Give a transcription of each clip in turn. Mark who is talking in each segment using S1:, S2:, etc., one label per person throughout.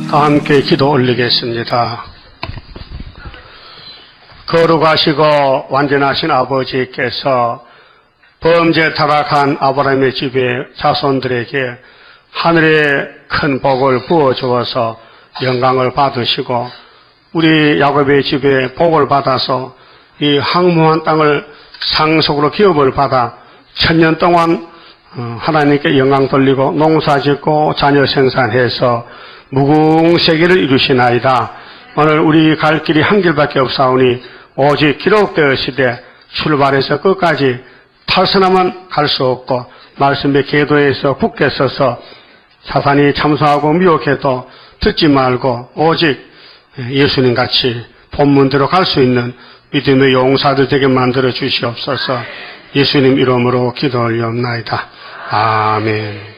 S1: 다 함께 기도 올리겠습니다. 거룩하시고 완전하신 아버지께서 범죄 타락한 아브라함의 집의 자손들에게 하늘의 큰 복을 부어주어서 영광을 받으시고 우리 야곱의 집에 복을 받아서 이 황무한 땅을 상속으로 기업을 받아 천년 동안 하나님께 영광 돌리고 농사짓고 자녀 생산해서 무궁세계를 이루시나이다. 오늘 우리 갈 길이 한 길밖에 없사오니 오직 기록되었으되 출발해서 끝까지 탈선하면 갈 수 없고 말씀의 궤도에서 굳게 서서 사탄이 참소하고 미혹해도 듣지 말고 오직 예수님같이 본문대로 갈 수 있는 믿음의 용사들 되게 만들어 주시옵소서. 예수님 이름으로 기도 올리옵나이다. 아멘.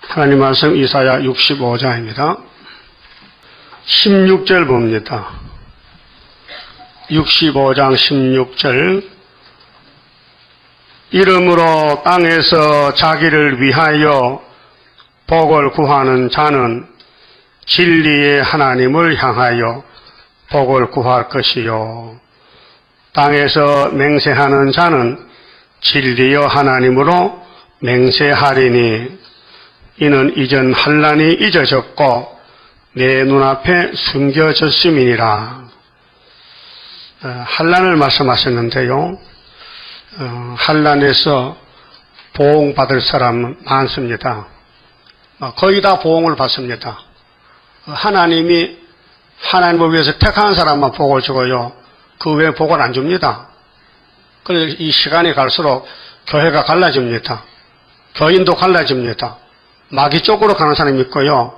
S1: 하나님 말씀 이사야 65장입니다. 16절 봅니다. 65장 16절. 이름으로 땅에서 자기를 위하여 복을 구하는 자는 진리의 하나님을 향하여 복을 구할 것이요. 땅에서 맹세하는 자는 진리의 하나님으로 맹세하리니 이는 이전 환난이 잊어졌고 내 눈앞에 숨겨졌음이니라. 환난을 말씀하셨는데요. 환난에서 보응받을 사람은 많습니다. 거의 다 보응을 받습니다. 하나님이 하나님을 위해서 택한 사람만 복을 주고요. 그 외에 복을 안 줍니다. 그래서 이 시간이 갈수록 교회가 갈라집니다. 교인도 갈라집니다. 마귀 쪽으로 가는 사람이 있고요.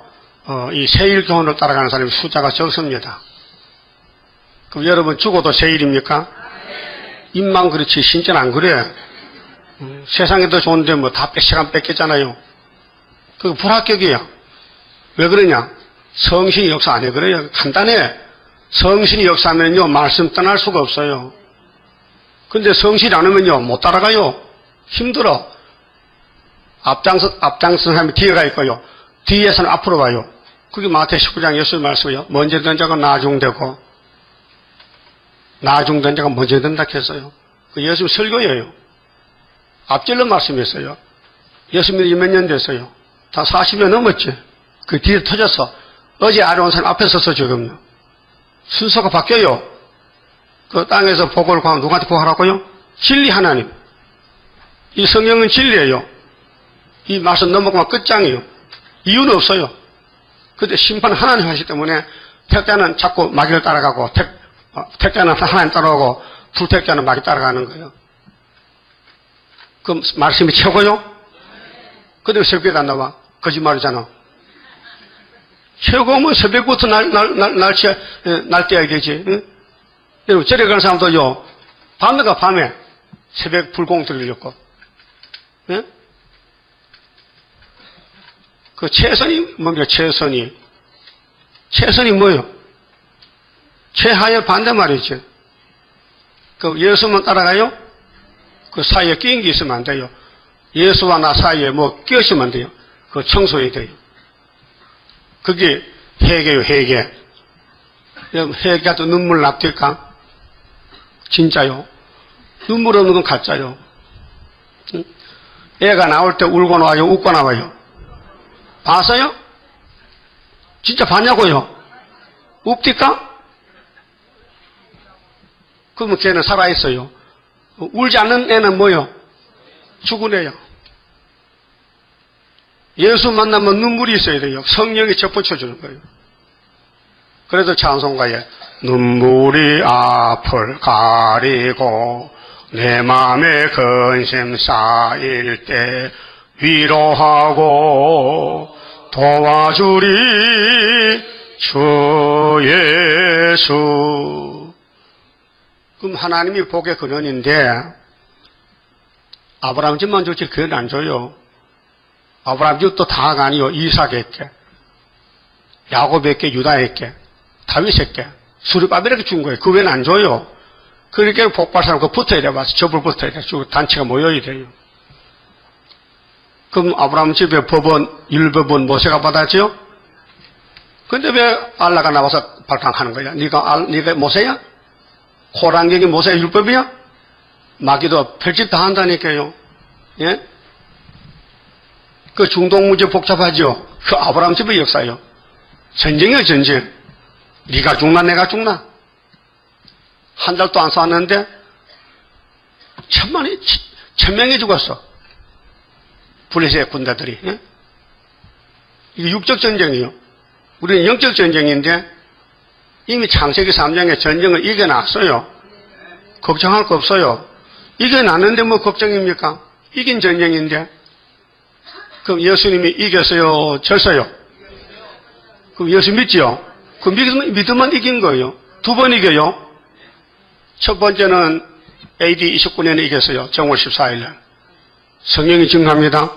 S1: 이 세일교훈을 따라가는 사람이 숫자가 적습니다. 그럼 여러분 죽어도 세일입니까? 입만 그렇지 진짜는 안 그래. 세상에 더 좋은데 뭐 다 시간 뺏겼잖아요. 그거 불합격이에요. 왜 그러냐? 성신이 역사 안 해 그래요. 간단해. 성신이 역사하면요 말씀 떠날 수가 없어요. 근데 성실이 안 하면요 못 따라가요. 힘들어. 앞장선 사람이 뒤에 가 있고요. 뒤에서는 앞으로 가요. 그게 마태 19장 예수의 말씀이요. 먼저 된 자가 나중되고 나중된 자가 먼저 된다 했어요. 그 예수님 설교예요. 앞질러 말씀했어요. 예수님이 몇 년 됐어요? 다 40년 넘었지. 그 뒤에 터졌어. 어제 아래온 사람 앞에 서서 지금요. 순서가 바뀌어요. 그 땅에서 복을 구하면 누구한테 구하라고요? 진리 하나님. 이 성경은 진리예요. 이 말씀 넘어가면 끝장이에요. 이유는 없어요. 근데 심판 하나님 하시기 때문에 택자는 자꾸 마귀를 따라가고 택자는 하나님 따라오고 불택자는 마귀 따라가는 거예요. 그럼 말씀이 최고요? 근데 새벽에 안 나와? 거짓말이잖아. 최고면 새벽부터 날 떼야 되지. 응? 여러분, 절에 가는 사람도요, 밤에가 밤에 새벽 불공 들으려고. 응? 그 최선이 뭡니까, 최선이. 최선이 뭐예요? 최하의 반대 말이죠. 그 예수만 따라가요? 그 사이에 끼인 게 있으면 안 돼요. 예수와 나 사이에 뭐 끼었으면 안 돼요. 그거 청소해야 돼요. 그게 회개요, 회개. 회개도 눈물 납니까? 진짜요. 눈물 없는 건 가짜요. 애가 나올 때 울고 나와요, 웃고 나와요. 봤어요? 진짜 봤냐고요? 웃디까? 그러면 걔는 살아있어요. 울지 않는 애는 뭐요? 죽은 애요. 예수 만나면 눈물이 있어야 돼요. 성령이 접붙여주는 거예요. 그래서 찬송가에 눈물이 앞을 가리고 내 마음에 근심 쌓일 때 위로하고 도와주리 주 예수. 그럼 하나님이 복의 근원인데 아브라함 집만 좋지 그건 안 줘요. 아브라함 집도 다가 아니요. 이삭에게, 야곱에게, 유다에게, 다윗에게, 수르바벨에게 준 거예요. 그 외에는 안 줘요. 그러니까 복발사람 그 붙어야 돼. 봐서 접을 붙어야 돼. 단체가 모여야 돼요. 그럼 아브라함 집의 법원, 율법은 모세가 받았죠? 근데 왜 알라가 나와서 발광하는 거야? 네가 모세야? 호랑경이 모세의 율법이야? 마귀도 별짓 다 한다니까요. 예? 그 중동 문제 복잡하죠? 그 아브라함 집의 역사요. 전쟁이요, 전쟁. 네가 죽나, 내가 죽나? 한 달도 안 쐈는데, 천명이 죽었어. 블레셋 군대들이. 예? 이게 육적 전쟁이요. 우리는 영적 전쟁인데, 이미 창세기 3장에 전쟁을 이겨놨어요. 걱정할 거 없어요. 이겨놨는데 뭐 걱정입니까? 이긴 전쟁인데. 그럼 예수님이 이겼어요? 졌어요? 그럼 예수 믿지요? 그 믿으면 이긴 거예요. 두 번 이겨요. 첫 번째는 AD 29년에 이겼어요. 정월 14일 날. 성령이 증가합니다.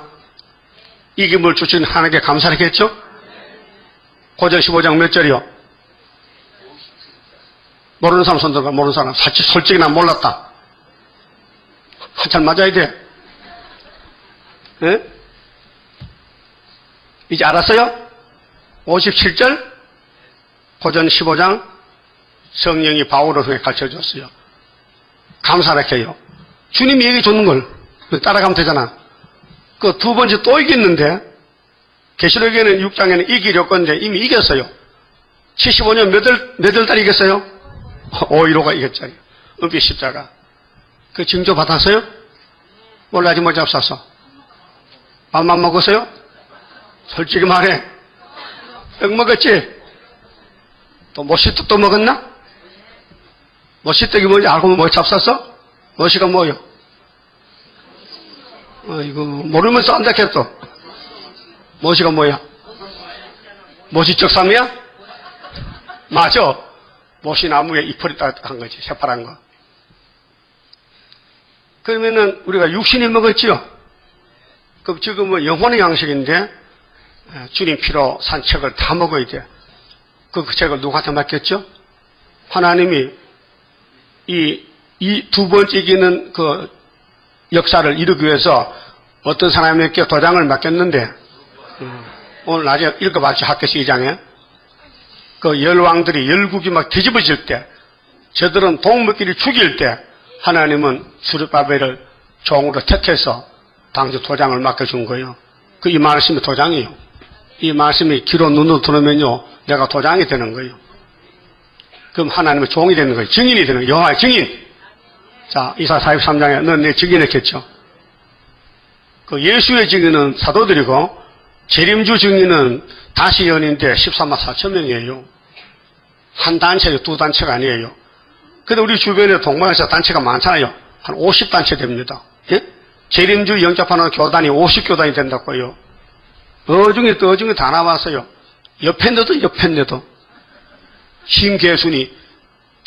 S1: 이김을 주신 하나님께 감사하겠죠? 고전 15장 몇 절이요? 모르는 사람 손들어봐. 모르는 사람. 솔직히 난 몰랐다. 한참 맞아야 돼. 예? 이제 알았어요? 57절 고전 15장 성령이 바울을 통해 가르쳐줬어요. 감사하게요. 주님이 얘기해 줬는 걸 따라가면 되잖아. 그 두 번째 또 이겼는데 계시록에는 6장에는 이기려 건데 이미 이겼어요. 75년 몇 달 이겼어요? 5.15가 이겼잖아요. 은빛 십자가. 그 징조 받았어요? 몰라지 뭐 잡쌌어? 밥만 먹었어요? 솔직히 말해. 떡 먹었지? 또 모시떡 또 먹었나? 모시떡이 뭔지 알고 뭐 잡쌌어? 모시가 뭐요? 이거 모르면서 안다 했어. 모시가 뭐야? 모시적삼이야? 맞아. 모시나무에 잎을 한 거지. 새파란 거. 그러면은 우리가 육신이 먹었지요? 그럼 지금은 영혼의 양식인데 주님 피로 산 책을 다 먹어야 돼. 그 책을 누구한테 맡겼죠? 하나님이 이 두 번째 이기는 그 역사를 이루기 위해서 어떤 사람에게 도장을 맡겼는데 오늘 낮에 읽어봤죠? 학교에서 2장에 그 열왕들이 열국이 막 뒤집어질 때 저들은 동물끼리 죽일 때 하나님은 스룹바벨을 종으로 택해서 당시 도장을 맡겨준 거예요. 그 이 말씀이 도장이에요. 이 말씀이 귀로 눈으로 들으면요 내가 도장이 되는 거예요. 그럼 하나님의 종이 되는 거예요. 증인이 되는 거예요. 여호와의 증인. 자, 이사 43장에 넌 내 증인했겠죠. 그 예수의 증인은 사도들이고 재림주 증인은 다시 연인데 13만 4천 명이에요. 한 단체요, 두 단체가 아니에요. 근데 우리 주변에 동방에서 단체가 많잖아요. 한 50단체 됩니다. 예? 재림주 영접하는 교단이 50교단이 된다고요. 어중에 다 나왔어요. 옆에도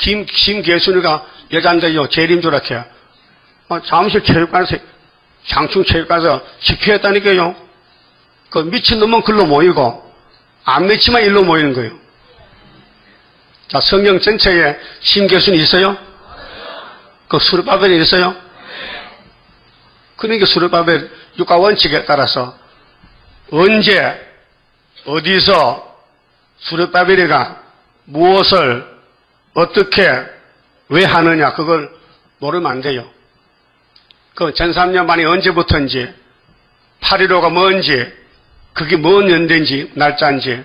S1: 김계순이가 여잔데요 재림주라케 잠실 체육관에서 장충 체육관에서 집회했다니까요. 그 미친놈은 글로 모이고 안 미치면 일로 모이는 거예요. 자, 성경 전체에 심계순이 있어요? 그 스룹바벨이 있어요? 그러니까 스룹바벨 육가 원칙에 따라서 언제 어디서 스룹바벨이가 무엇을 어떻게 왜 하느냐 그걸 모르면 안 돼요. 그 전3년 만이 언제부터인지 8.15가 뭔지 그게 뭔 연대인지 날짜인지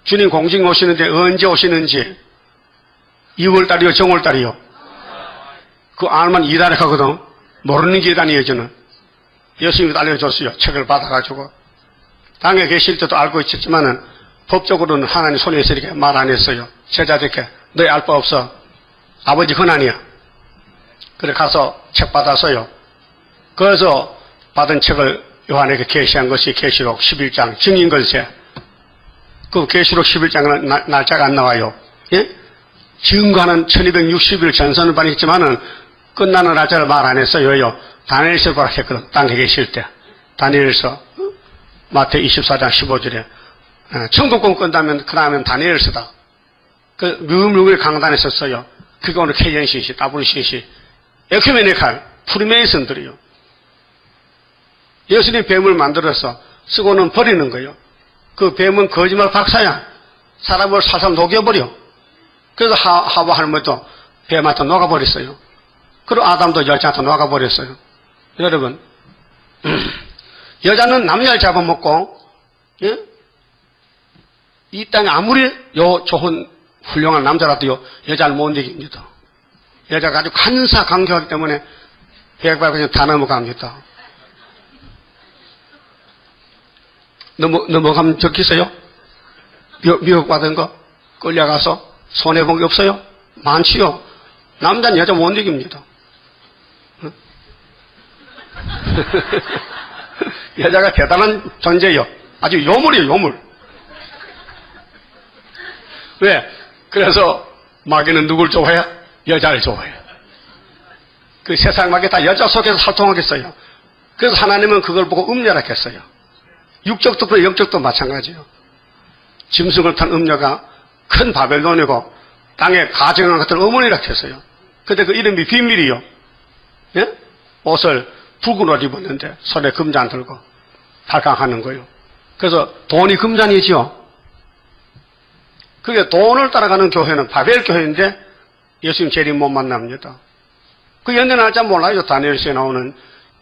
S1: 주님 공직 오시는데 언제 오시는지 2월달이요 정월달이요 그 알면 이달에 가거든. 모르는 게 이단이에요. 저는 예수님이 알려줬어요. 책을 받아가지고 당에 계실 때도 알고 있었지만은 법적으로는 하나님 손에 있으니까 말 안 했어요. 제자들께 너희 알 바 없어. 아버지 권한이야. 그래 가서 책 받았어요. 그래서 받은 책을 요한에게 계시한 것이 계시록 11장 증인글세. 그 계시록 11장은 날짜가 안 나와요. 예? 증거하는 1260일 전선을 받았지만은 끝나는 날짜를 말 안 했어요. 다니엘서 보라 했거든. 땅에 계실 때. 다니엘서 마태 24장 15절에 천국권 끝나면 그 다음엔 다니엘서다. 그 뮤물의 강단에 썼어요. 그게 오늘 KNCC, WCC, 에큐메니칼, 프리메이슨들이요. 예수님 뱀을 만들어서 쓰고는 버리는 거예요. 그 뱀은 거짓말 박사야. 사람을 살살 녹여버려. 그래서 하와 할머니도 뱀한테 녹아버렸어요. 그리고 아담도 여자한테 녹아버렸어요. 여러분, 여자는 남자를 잡아먹고, 예? 이 땅에 아무리 좋은 훌륭한 남자라도요, 여자를 못 이깁니다. 여자가 아주 간사 강경하기 때문에 백발 그냥 다 넘어갑니다. 넘어가면 적겠어요? 미혹받은 거? 끌려가서 손해본 게 없어요? 많지요? 남자는 여자 못 이깁니다. 응? 여자가 대단한 존재예요. 아주 요물이에요, 요물. 왜? 그래서 마귀는 누굴 좋아해? 여자를 좋아해요. 그 세상 마귀 다 여자 속에서 활동하겠어요. 그래서 하나님은 그걸 보고 음녀라 했어요. 육적도 그렇고 영적도 마찬가지예요. 짐승을 탄 음녀가 큰 바벨론이고 땅에 가정한 것들 어머니라 했어요. 근데 그 이름이 비밀이요. 예? 옷을 붉은 옷 입었는데 손에 금잔 들고 발광하는 거예요. 그래서 돈이 금잔이지요. 그게 돈을 따라가는 교회는 바벨 교회인데 예수님 재림 못 만납니다. 그 연대 날짜 몰라요. 다니엘서에 나오는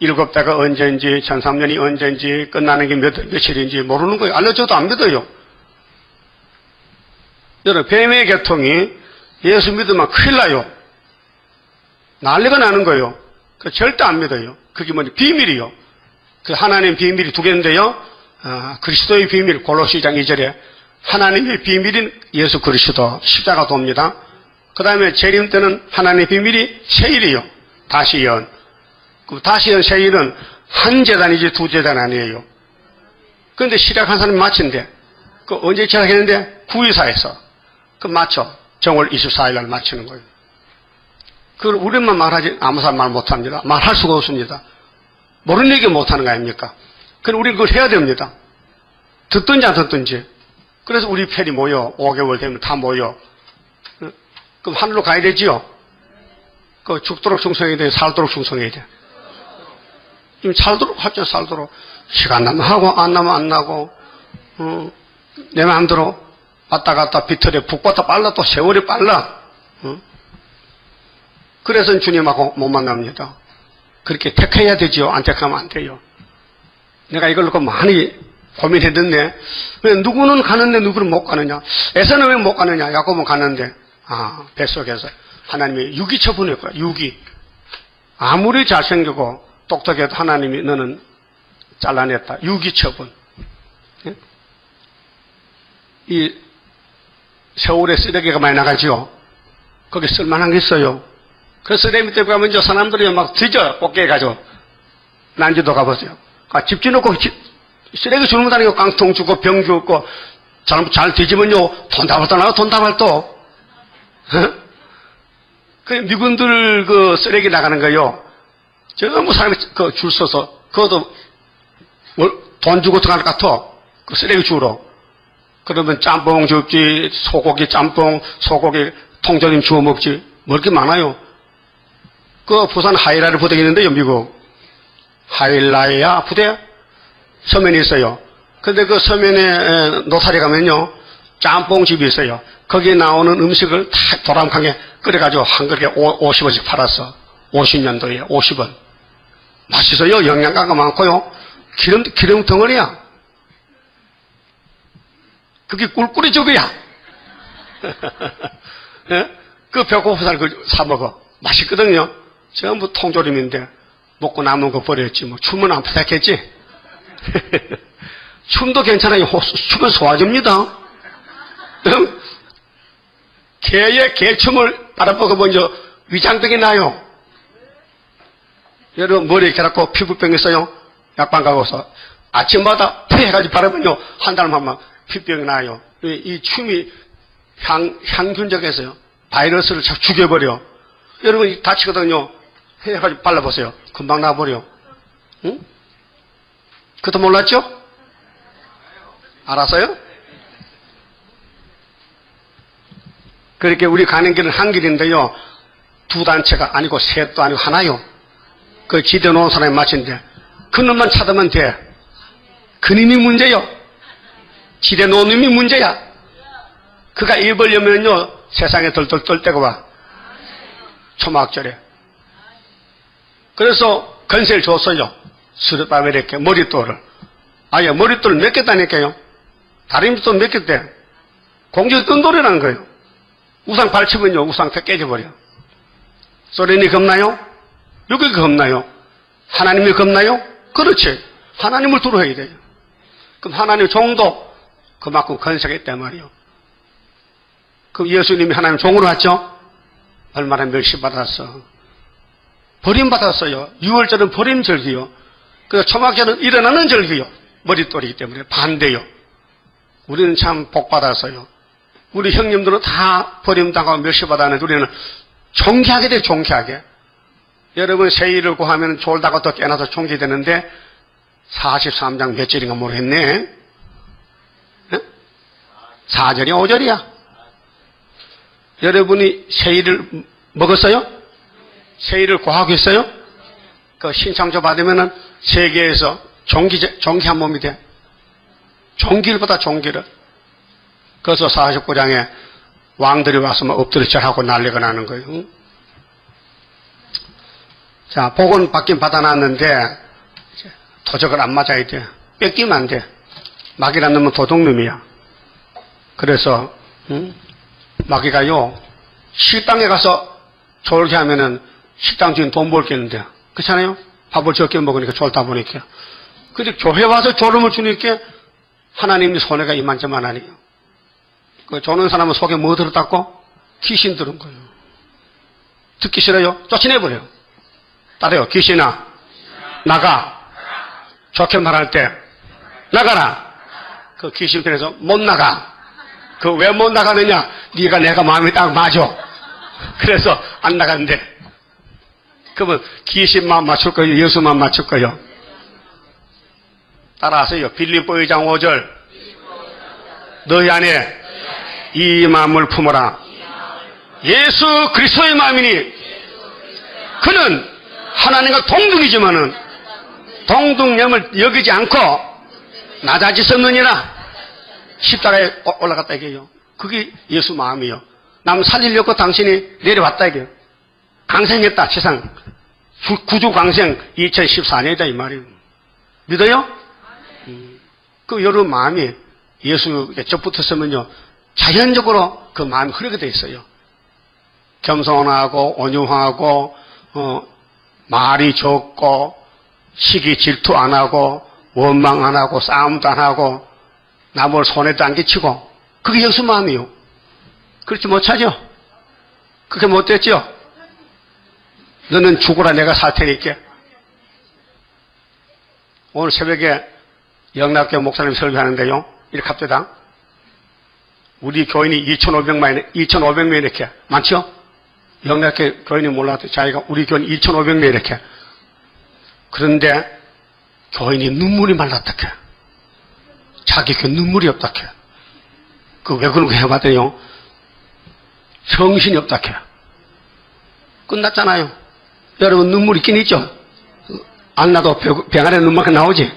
S1: 7대가 언제인지 1300년이 언제인지 끝나는 게 며칠인지 모르는 거예요. 알려줘도 안 믿어요. 여러분, 뱀의 계통이 예수 믿으면 큰일 나요. 난리가 나는 거예요. 절대 안 믿어요. 그게 뭐냐? 비밀이요. 그 하나님 비밀이 두 개인데요. 그리스도의 비밀, 골로새 2장 2절에 하나님의 비밀인 예수 그리스도 십자가 돕니다. 그 다음에 재림 때는 하나님의 비밀이 세일이요. 다시연. 그 다시연 세일은 한 재단이지 두 재단 아니에요. 그런데 시작한 사람이 마친데, 그 언제 시작했는데? 구이사에서. 그 맞죠? 정월 24일 날 마치는 거예요. 그걸 우리만 말하지 아무 사람 말 못합니다. 말할 수가 없습니다. 모르는 얘기 못하는 거 아닙니까? 그럼 우리는 그걸 해야 됩니다. 듣든지 안 듣든지. 그래서 우리 편이 모여 5개월 되면 다 모여. 그럼 하늘로 가야 되지요? 그 죽도록 충성해야 돼? 살도록 충성해야 돼? 지금 살도록 하죠. 살도록. 시간 나면 하고 안 나면 안 나고 내 마음대로 왔다 갔다 비틀에 북받다 빨라 또 세월이 빨라. 그래서 주님하고 못 만납니다. 그렇게 택해야 되지요. 안 택하면 안 돼요. 내가 이걸 놓고 많이 고민했는데 왜 누구는 가는데 누구는 못 가느냐. 에서는 왜 못 가느냐. 야곱은 가는데 뱃속에서 하나님이 유기 처분했고요. 유기. 아무리 잘생기고 똑똑해도 하나님이 너는 잘라냈다. 유기 처분. 이 세월에 쓰레기가 많이 나가지요. 거기 쓸만한 게 있어요. 그 쓰레기 밑에 가면 저 사람들이 막 뒤져 꽃게 가지고 난지도 가보세요. 집 지놓고 쓰레기 주는 거 아니고 깡통 주고 병 주고 잘 뒤지면요 돈 다 벌다 나가 돈 다 벌도. 그 미군들 그 쓰레기 나가는 거요. 전부 사람이 그 줄 서서 그것도 돈 주고 들어갈 것 같아. 그 쓰레기 주러. 그러면 짬뽕 줍지, 소고기 짬뽕, 소고기 통조림 주워 먹지. 먹을 게 많아요. 그 부산 하이라를 부대가 있는데요, 미국. 하일라야 부대? 서면이 있어요. 근데 그 서면에 노타리 가면요, 짬뽕집이 있어요. 거기에 나오는 음식을 다 도람강에 끓여가지고 한 그릇에 50원씩 팔았어. 50년도에 50원. 맛있어요. 영양가가 많고요. 기름 덩어리야. 그게 꿀꿀이 죽어야. 예? 그 배고프살 그 사먹어. 맛있거든요. 전부 통조림인데 먹고 남은 거 버렸지. 뭐 춤은 안 부탁했지. 춤도 괜찮아요. 춤은 소화줍니다. 개의 개춤을 따라보고 먼저 위장병이 나요. 여러분 머리에 개라고 피부병 있어요. 약방 가고서 아침마다 푸 해가지고 바르면요 한 달만 막 피병이 나요. 이 춤이 향균적해서요. 바이러스를 자꾸 죽여버려. 여러분 다치거든요. 해가지고 발라보세요. 금방 나버려. 응? 그것도 몰랐죠? 알았어요? 그렇게 우리 가는 길은 한 길인데요. 두 단체가 아니고 셋도 아니고 하나요. 그 지대 놓은 사람이 마친데 그놈만 찾으면 돼. 그님이 문제요. 지대 놓은 놈이 문제야. 그가 입을 여면요 세상에 덜덜 떨 때가 와. 초막절에. 그래서 건세를 줬어요. 스룹바벨에게 머릿돌을. 아예 머릿돌을 몇 개 다니까요. 다리미도 몇 개 돼. 공중에 뜬 돌이라는 거예요. 우상 발치면요 우상 다 깨져버려. 소련이 겁나요? 여기 겁나요? 하나님이 겁나요? 그렇지. 하나님을 두려워야 돼요. 그럼 하나님의 종도 그만큼 건세가 있단 말이에요. 그럼 예수님이 하나님 종으로 왔죠? 얼마나 멸시받았어. 버림받았어요. 6월절은 버림절기요. 그래서 초막절은 일어나는 절기요. 머릿돌이기 때문에 반대요. 우리는 참 복받았어요. 우리 형님들은 다 버림당하고 멸시받았는데 우리는 존귀하게 돼요. 존귀하게. 여러분 세일을 구하면 졸다가 또 깨나서 존귀되는데 43장 몇 절인가 모르겠네. 4절이야 5절이야. 여러분이 세일을 먹었어요? 세일을 구하고 있어요? 그 신청조 받으면은 세계에서 존귀한 몸이 돼. 존귀를 받아 존귀를. 그래서 49장에 왕들이 와서 막 엎드려 절하고 난리가 나는 거예요. 응? 자, 복은 받긴 받아놨는데 도적을 안 맞아야 돼. 뺏기면 안 돼. 마귀란 놈은 도둑놈이야. 그래서 마귀가요 식당에 가서 졸게 하면은 식당 주인 돈 벌겠는데 그렇잖아요? 밥을 적게 먹으니까 졸다 보니까. 근데 교회 와서 졸음을 주니까 하나님의 손해가 이만저만하니요. 그 조는 사람은 속에 뭐 들었다고? 귀신 들은 거예요. 듣기 싫어요? 쫓아내버려요. 따라요. 귀신아 나가. 좋게 말할 때 나가라. 그 귀신 편에서 못 나가. 그 왜 못 나가느냐? 네가 내가 마음에 딱 맞아. 그래서 안 나간대. 그러면 귀신만 맞출 거예요? 예수만 맞출 거예요? 따라하세요. 빌립보 2장 5절 너희 안에 이 마음을 품어라. 예수 그리스도의 마음이니 그는 하나님과 동등이지만은 동등됨을 여기지 않고 낮아지셨느니라. 십자가에 올라갔다 이게요. 그게 예수 마음이요. 남 살리려고 당신이 내려왔다 이게요. 강생했다 세상. 구주 강생 2014년이다 이 말이에요. 믿어요? 그 여러분 마음이 예수에 접붙었으면요 자연적으로 그 마음이 흐르게 돼 있어요. 겸손하고 온유하고 말이 적고 시기 질투 안 하고 원망 안 하고 싸움도 안 하고 남을 손에도 안 끼치고 그게 예수 마음이요. 그렇지 못하죠? 그렇게 못됐죠? 너는 죽어라 내가 살 테니까. 오늘 새벽에 영락교 목사님 설교하는데요. 이렇게 합시다. 우리 교인이 2,500명 이렇게 많죠? 영락교 교인이 몰라도 자기가 우리 교인 2,500명 이렇게. 그런데 교인이 눈물이 말랐다 해. 자기 그 눈물이 없다 해. 그 왜 그런 거 해봤더니요. 정신이 없다 해. 끝났잖아요. 여러분 눈물 있긴 있죠? 안 나도 병 안에 눈만큼 나오지?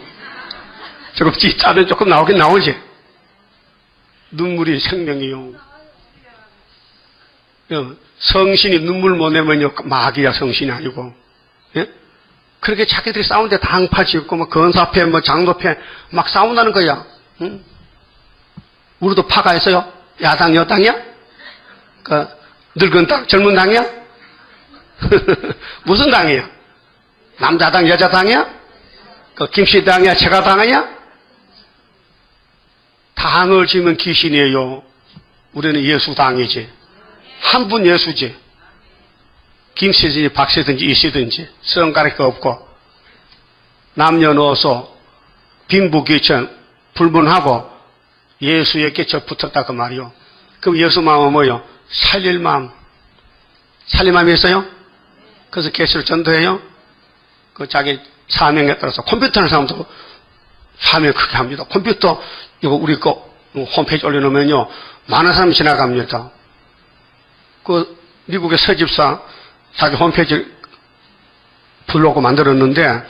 S1: 조금 짜면 조금 나오긴 나오지? 눈물이 생명이요. 성신이 눈물 못 내면요 마귀야 성신이 아니고. 예? 그렇게 자기들이 싸우는데 다 항파 짓고 뭐 건사패 뭐 장로패 막 싸운다는 거야. 응? 우리도 파가 있어요. 야당 여당이야? 그 늙은 당 젊은 당이야? 무슨 당이야? 남자당 여자당이야? 그 김씨당이야 제가당이야? 당을 지면 귀신이에요. 우리는 예수당이지. 한 분 예수지. 김씨든지 박씨든지 이씨든지 성가릴 거 없고 남녀노소 빈부귀천 불문하고 예수에게 접붙었다 그 말이요. 그럼 예수 마음은 뭐요? 살릴 마음. 살릴 마음이 있어요? 그래서 계시를 전도해요. 그 자기 사명에 따라서 컴퓨터하는 사람도 사명 크게 합니다. 컴퓨터 이거 우리 거 홈페이지 올려놓으면요 많은 사람이 지나갑니다. 그 미국의 서집사 자기 홈페이지 블로그 만들었는데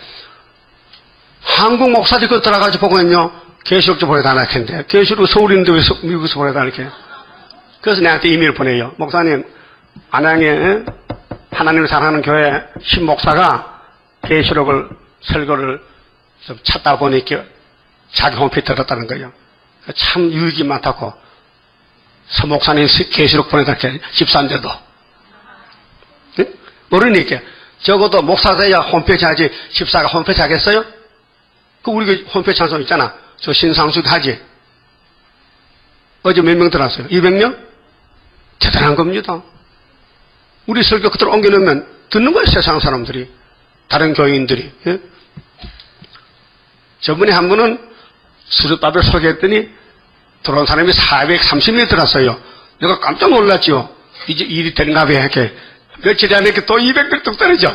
S1: 한국 목사들이 그거 들어가서 보고는요 계시록 좀 보내달라 했는데 계시록 서울인데 왜 미국에서 보내달라 이렇게 그래서 내한테 이메일 보내요. 목사님, 안양에 하나님을 사랑하는 교회 신목사가 계시록을 설교를 좀 찾다 보니까 자기 홈페이지 들었다는 거예요. 참 유익이 많다고. 서 목사님 계시록 보내다 집사인데도. 응? 모르니까. 적어도 목사 돼야 홈페이지 하지, 집사가 홈페이지 하겠어요? 그 우리 홈페이지 찬송 있잖아. 저 신상수도 하지. 어제 몇 명 들어왔어요? 200명? 대단한 겁니다. 우리 설교 그대로 옮겨놓으면 듣는 거예요, 세상 사람들이. 다른 교인들이. 예? 저번에 한 분은 수르밥을 소개했더니 들어온 사람이 430명 들어왔어요. 내가 깜짝 놀랐죠. 이제 일이 되는가 봐, 이렇게. 며칠 안에 또 200명 뚝 떨어져.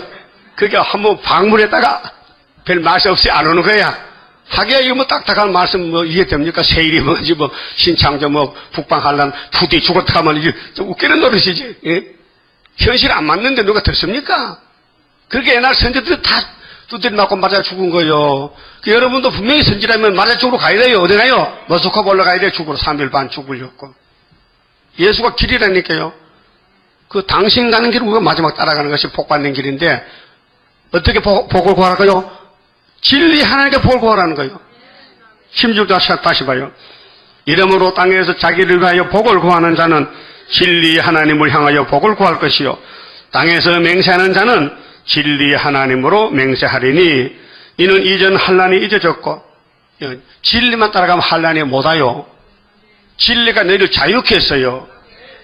S1: 그게 한번 방문했다가 별 맛이 없이 안 오는 거야. 하기야 이거 뭐 딱딱한 말씀 뭐 이해됩니까? 세일이 뭐지 뭐 신창조 뭐 북방한란 부디 죽었다 하면 이게 좀 웃기는 노릇이지. 예? 현실 안 맞는데 누가 듣습니까? 그렇게 옛날 선조들이 다 두드려 맞고 맞아 죽은 거예요. 그 여러분도 분명히 선지라면 맞아 죽으러 가야 돼요. 어디 가요? 머스컵 올라가야 돼요. 죽으러 3일 반 죽으려고. 예수가 길이라니까요. 그 당신 가는 길을 우리가 마지막 따라가는 것이 복 받는 길인데 어떻게 복을 구하라고요? 진리 하나님께 복을 구하라는 거예요. 16절 다시 봐요. 이러므로 땅에서 자기를 위하여 복을 구하는 자는 진리 하나님을 향하여 복을 구할 것이요 땅에서 맹세하는 자는 진리 하나님으로 맹세하리니 이는 이전 환난이 잊어졌고 진리만 따라가면 환난이 못 와요. 진리가 너희를 자유케 했어요.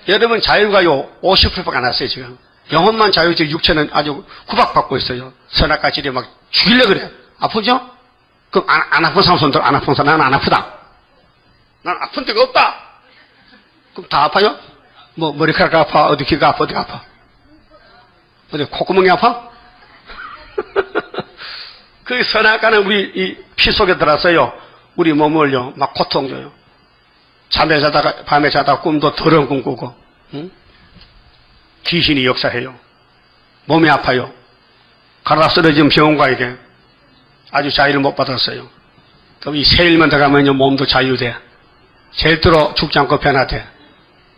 S1: 여러분 자유가요 50%밖에 안 왔어요. 지금 영혼만 자유지 육체는 아주 구박받고 있어요. 선악과 질이 막 죽이려 그래. 아프죠? 그럼 안 아픈 사람 손들 안 아픈 사람 나는 안 아프다. 난 아픈 데가 없다. 그럼 다 아파요? 뭐 머리카락 아파? 어디 귀가 아파? 어디가 아파? 어디 콧구멍이 아파? 그 선악과는 우리 이 피 속에 들어서요. 우리 몸을요 막 고통 줘요. 잠에 자다가 밤에 자다가 꿈도 더러운 꿈 꾸고 응? 귀신이 역사해요. 몸이 아파요. 가라 쓰러지면 병원 가야 돼. 아주 자유를 못 받았어요. 그럼 이 세일만 들어가면요 몸도 자유돼. 절대로 죽지 않고 변화돼.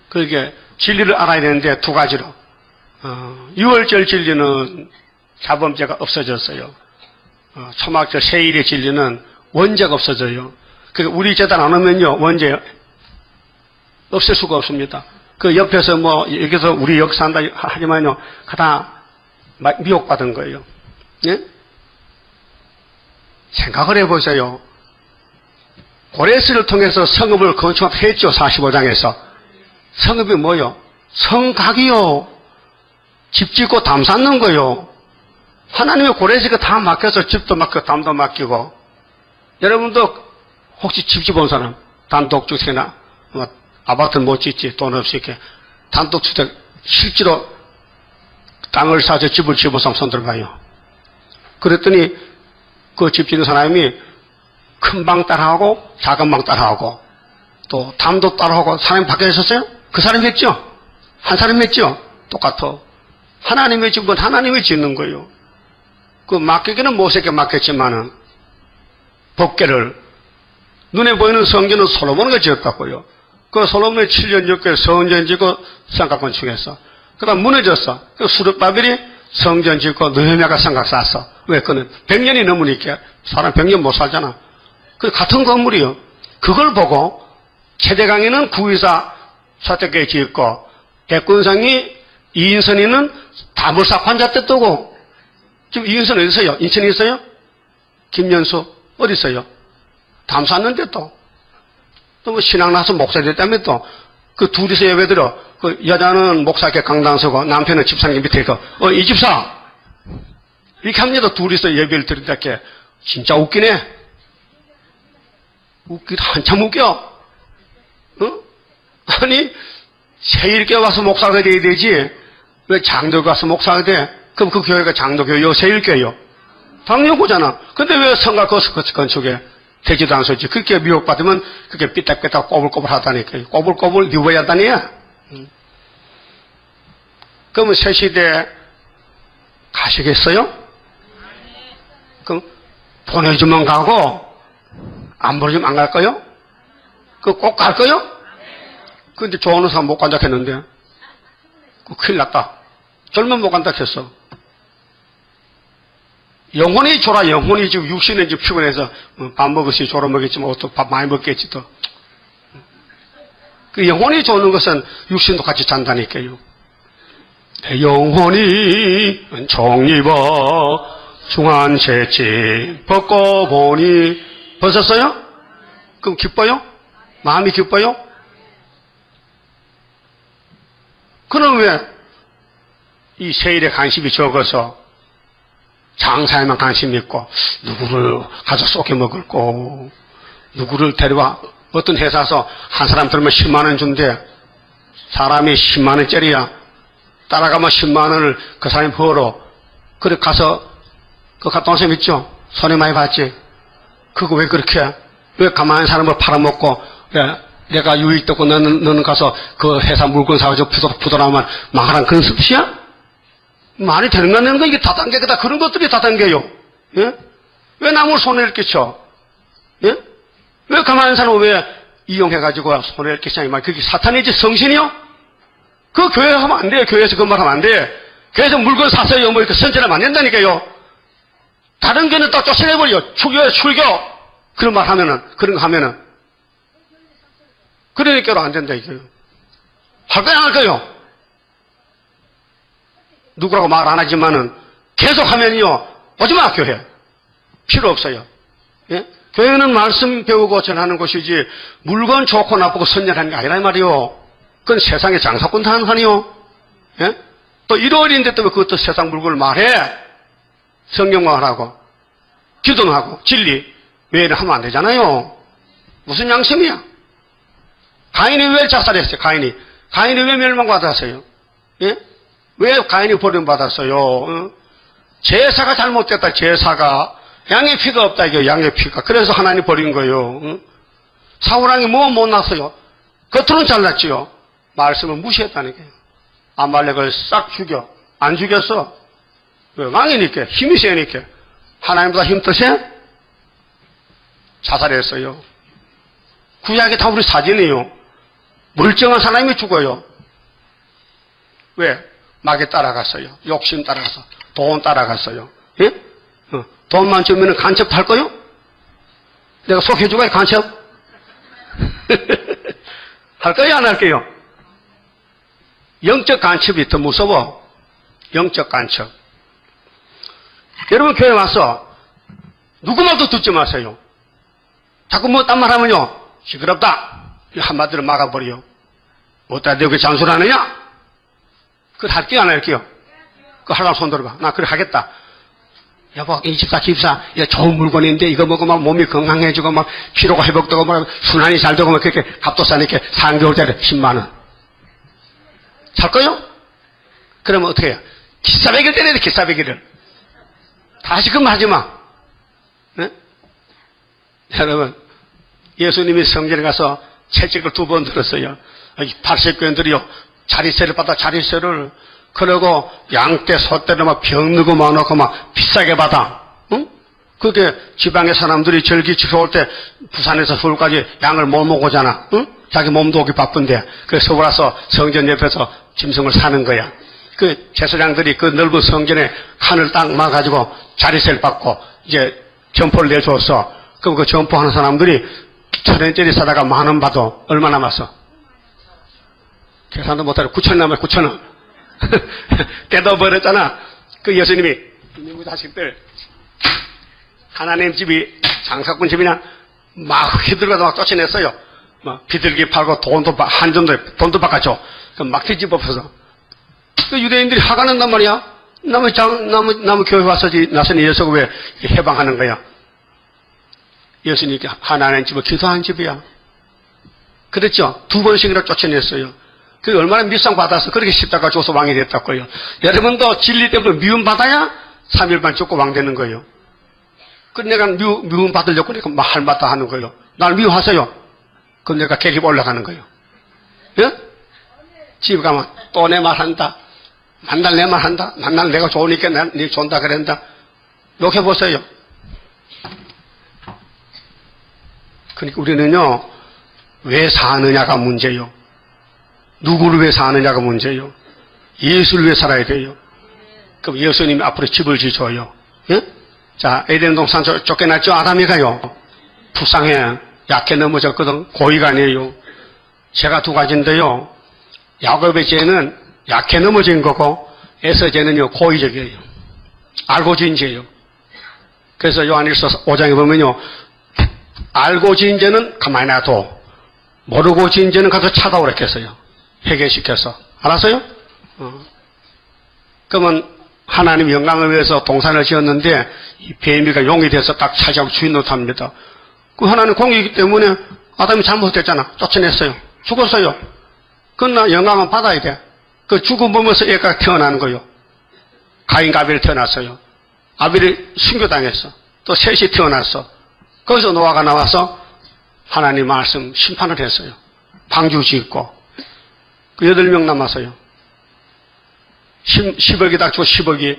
S1: 그러니까 진리를 알아야 되는데 두 가지로 6월절 진리는 자범죄가 없어졌어요. 초막절 세일의 진리는 원죄가 없어져요. 그러니까 우리 재단 안 오면요 원죄 없앨 수가 없습니다. 그 옆에서 뭐 여기서 우리 역사한다 하지만요 다 미혹받은 거예요. 예? 생각을 해보세요. 고레스를 통해서 성읍을 건축했죠. 45장에서. 성읍이 뭐요? 성각이요. 집 짓고 담 쌓는 거요. 하나님의 고레스가 다 맡겨서 집도 맡기고 담도 맡기고. 여러분도 혹시 집 본 사람? 단독주택이나 뭐 아파트는 못 짓지. 돈 없이 이렇게 단독주택 실제로 땅을 사서 집을 지어본 사람 손 들어봐요. 그랬더니 그 집 짓는 사람이 큰 방 따라하고 작은 방 따라하고 또 담도 따라하고 사람이 바뀌어 있었어요? 그 사람이 했죠? 한 사람이 했죠? 똑같아. 하나님의 집은 하나님이 짓는 거예요. 그 맡기기는 모세에게 맡겼지만은 법궤를 눈에 보이는 성전은 솔로몬이 지었다고요. 그 솔로몬이 7년 6개월 성전 짓고 성곽 건축했어. 그다음 무너졌어. 그 수르바벨이 성전 짓고 느헤미야가 성곽 쌓았어. 왜? 그는 100년이 넘으니까 사람 100년 못 살잖아. 그 같은 건물이요. 그걸 보고 최대강이는 구의사 사택교회 짓고 백군상이 이인선이는 다물사 환자 때 뜨고 지금 이인선 어디 있어요? 인천에 있어요? 김연수 어디 있어요? 담 샀는데 또 뭐 신앙 나서 목사 됐다며 또 그 둘이서 예배 드려. 그 여자는 목사께 강당 서고 남편은 집사님 밑에 있고 이 집사 이렇게 합니다. 둘이서 예배를 드린다 게 진짜 웃기네. 한참 웃겨. 어? 아니 세일교회 와서 목사가 돼야 되지 왜 장로교회 와서 목사가 돼? 그럼 그 교회가 장로교회요 세일교회요? 당연히 그잖아. 근데 왜 성곽 건축에 되지도 않았지? 그렇게 미혹받으면 그렇게 삐딱삐딱 꼬불꼬불 하다니까. 꼬불꼬불 누워야 하다니야. 그러면 새 시대 가시겠어요? 그럼 보내주면 가고 안 보내주면 안 갈 거요? 그 꼭 갈 거요? 근데 좋아하는 사람 못 간다 했는데, 큰일 났다. 젊으면 못 간다 했어. 영혼이 졸아, 영혼이 지금 육신은 지금 피곤해서 밥 먹었지, 졸아 먹겠지만 또 밥 많이 먹겠지 또. 그 영혼이 조는 것은 육신도 같이 잔다니까요. 내 영혼이 종입어 중한 채찍 벗고 보니 벗었어요? 그럼 기뻐요? 마음이 기뻐요? 그럼 왜 이 세일에 관심이 적어서 장사에만 관심이 있고 누구를 가서 쏘게 먹을고 누구를 데려와 어떤 회사에서 한 사람 들으면 10만 원 준대. 사람이 10만 원짜리야. 따라가면 10만 원을 그 사람이 벌어. 그래 가서 그 갔다 온 사람 있죠? 손해 많이 봤지? 그거 왜 그렇게 해? 왜 가만히 사람을 팔아먹고 내가 유익 듣고 너는 가서 그 회사 물건 사가지고 부도나면 망하란 그런 습시야? 말이 되는 거 안 되는 거 이게 다단계다. 그런 것들이 다단계요. 예? 왜 남을 손해를 끼쳐? 예? 왜 가만히 사람을 왜 이용해가지고 손해를 끼치냐 이 말. 그게 사탄이지 성신이요? 그 교회 하면 안 돼요. 교회에서 그 말 하면 안 돼. 교회에서 물건 사서요 뭐 이렇게 선전하면 안 된다니까요. 다른 교회는 딱 쫓아내버려. 출교 그런 말 하면은 그런 거 하면은 그러니까로 안 된다 이거요. 할 거야 안 할 거요? 누구라고 말 안 하지만은 계속 하면요 오지마 교회 필요 없어요. 예? 교회는 말씀 배우고 전하는 곳이지 물건 좋고 나쁘고 선전하는 게 아니라 말이요. 그건 세상의 장사꾼 하는 판이요. 예? 또 일요일인데 또 그것도 세상 물건을 말해. 성경만 하고 기도는 하고 진리 외에는 하면 안 되잖아요. 무슨 양심이야? 가인이 왜 자살했어요? 가인이 왜 멸망받았어요? 예? 왜 가인이 버림받았어요? 어? 제사가 잘못됐다. 제사가 양의 피가 없다 이거 양의 피가. 그래서 하나님 버린 거예요. 어? 사울왕이 뭐 못났어요? 겉으로는 잘났지요. 말씀을 무시했다니까요. 아말렉을 싹 죽여. 안 죽였어. 왜? 왕이니까 힘이 세니까. 하나님보다 힘 더 세? 자살했어요. 구약이 다 우리 사진이에요. 멀쩡한 사람이 죽어요. 왜? 막에 따라갔어요. 욕심 따라가서. 돈 따라갔어요. 예? 돈만 주면 간첩 탈 거요? 내가 속해주고 간첩? 할 거요? 안 할게요? 영적 간첩이 더 무서워. 영적 간첩. 여러분 교회 와서 누구 말도 듣지 마세요. 자꾸 뭐 딴 말 하면요. 시끄럽다. 한마디로 막아버려요. 어디다 대고 잔소리하느냐? 그걸 할게요, 안 할게요? 그거 하려면 손 들어봐. 나 그래 하겠다. 여보, 이 집사, 이거 좋은 물건인데 이거 먹으면 몸이 건강해지고 막 피로가 회복되고 막 순환이 잘 되고 막 그렇게 값도 싸니까 3개월짜리 10만 원. 살 거요? 그러면 어떻게 해요? 기싸배기를 때려야 돼, 기싸배기를. 다시 그 말 하지 마. 네? 여러분, 예수님이 성전에 가서 채찍을 2번 들었어요. 80교인들이요. 자리세를 받아, 자리세를. 그러고 양떼, 소떼를 막 병르고 많고 막 비싸게 받아. 응? 그게 지방의 사람들이 절기 지켜올 때 부산에서 서울까지 양을 못 먹오잖아. 응? 자기 몸도 오기 바쁜데. 그래서 서울 와서 성전 옆에서 짐승을 사는 거야. 그 제사장들이 그 넓은 성전에 칸을 딱 막아가지고 자리세를 받고 이제 점포를 내줬어. 그럼 그 점포하는 사람들이 1,000원짜리 사다가 10,000원 받아. 얼마 남았어? 계산도 못하고 9,000원 남았어. 9,000원. 떼어버렸잖아. 그 예수님이 이놈의 자식들 하나님 집이 장사꾼 집이냐 막 휘들어가서 막 쫓아냈어요. 막 비둘기 팔고 돈도 한전도 돈도 바꿔줘. 그럼 막 뒤집어서 그 유대인들이 화가 난단 말이야. 남의 교회 와서 나선 예수가 왜 해방하는 거야? 예수님이 하나님 집은 기도하는 집이야. 그랬죠? 2번씩이나 쫓아냈어요. 그게 얼마나 밀상 받아서 그렇게 십자가 줘서 왕이 됐다고요. 여러분도 진리 때문에 미움 받아야 3일만 죽고 왕 되는 거예요. 그럼 내가 미움 받으려고 내가 할마다 하는 거예요. 날 미워하세요. 그럼 내가 계급 올라가는 거예요. 예? 집에 가면 또 내 말 한다. 만날 내 말 한다. 만날 내가 좋으니까 네 좋다 그랬다. 욕해보세요. 그러니까 우리는요, 왜 사느냐가 문제요. 누구를 위해 사느냐가 문제예요. 예수를 위해 살아야 돼요. 그럼 예수님이 앞으로 집을 지어줘요. 예? 자, 에덴 동산 쫓겨났죠? 아담이가요. 불쌍해. 약해 넘어졌거든. 고의가 아니에요. 죄가 두 가지인데요. 야곱의 죄는 약해 넘어진 거고, 에서 죄는요, 고의적이에요. 알고 지은 죄예요. 그래서 요한일서 5장에 보면요, 알고 지은 죄는 가만히 놔둬. 모르고 지은 죄는 가서 찾아오라 했어요. 해결시켜서. 알았어요? 그러면 하나님 영광을 위해서 동산을 지었는데 이 뱀이가 용이 돼서 딱 차지하고 주인 노릇합니다. 그 하나님 공이기 때문에 아담이 잘못했잖아. 쫓아냈어요. 죽었어요. 그러나 영광은 받아야 돼. 그 죽음 보면서 애가 태어나는 거예요. 가인과 아벨이 태어났어요. 아벨이 순교당했어. 또 셋이 태어났어. 거기서 노아가 나와서 하나님 말씀 심판을 했어요. 방주 짓고. 그 8명 남았어요. 10억이 닥치고 10억이.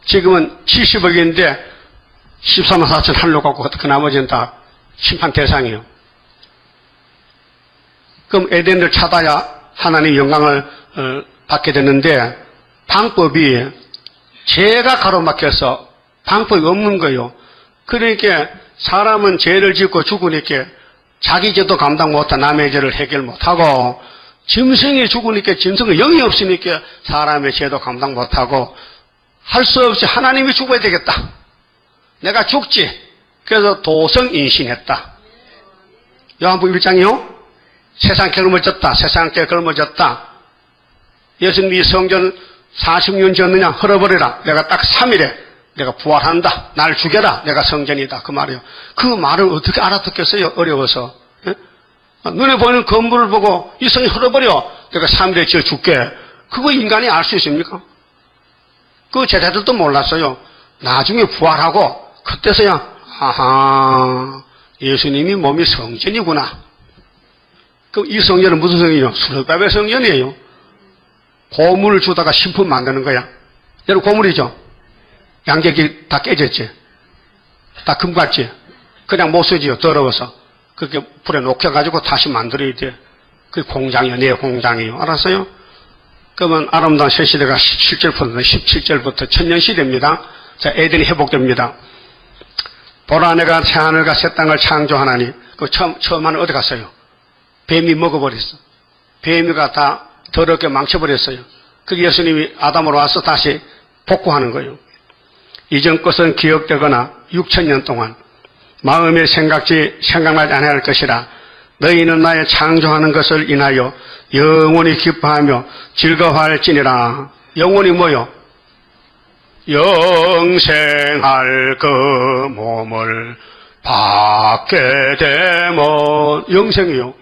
S1: 지금은 70억인데 14만 4천 할로 갖고 그 나머지는 다 심판 대상이에요. 그럼 에덴을 찾아야 하나님 영광을 받게 되는데 방법이 죄가 가로막혀서 방법이 없는 거예요. 그러니까 사람은 죄를 짓고 죽으니까 자기 죄도 감당 못하고 남의 죄를 해결 못하고 짐승이 죽으니까 짐승은 영이 없으니까 사람의 죄도 감당 못하고 할 수 없이 하나님이 죽어야 되겠다. 내가 죽지. 그래서 도성인신했다. 요한복음 1장이요. 세상 걸머졌다. 세상께 걸머졌다. 예수님이 성전 40년 지었느냐? 헐어버리라. 내가 딱 3일에 내가 부활한다. 날 죽여라. 내가 성전이다. 그 말이에요. 그 말을 어떻게 알아듣겠어요? 어려워서. 예? 눈에 보이는 건물을 보고 이 성이 헐어버려. 내가 3일에 지어 줄게. 그거 인간이 알 수 있습니까? 그 제자들도 몰랐어요. 나중에 부활하고 그때서야 아하 예수님이 몸이 성전이구나. 그럼 이 성전은 무슨 성전이요? 수르바벨 성전이에요. 고물을 주다가 신품 만드는 거야. 여러분 고물이죠? 양재기 다 깨졌지? 다 금 같지? 그냥 못 쓰지요. 더러워서. 그렇게 불에 녹여가지고 다시 만들어야 돼. 그게 공장이요. 내 공장이요. 알았어요? 그러면 아름다운 새 시대가 17절부터 천년시대입니다. 자, 에덴이 회복됩니다. 보라 내가 새하늘과 새 땅을 창조하나니 그 처음 하늘 어디 갔어요? 뱀이 먹어버렸어. 뱀이가 다 더럽게 망쳐버렸어요. 그게 예수님이 아담으로 와서 다시 복구하는 거예요. 이전 것은 기억되거나 6천년 동안 마음에 생각나지 않아야 할 것이라 너희는 나의 창조하는 것을 인하여 영원히 기뻐하며 즐거워할지니라. 영원히 뭐요? 영생할 그 몸을 받게 되면 영생이요.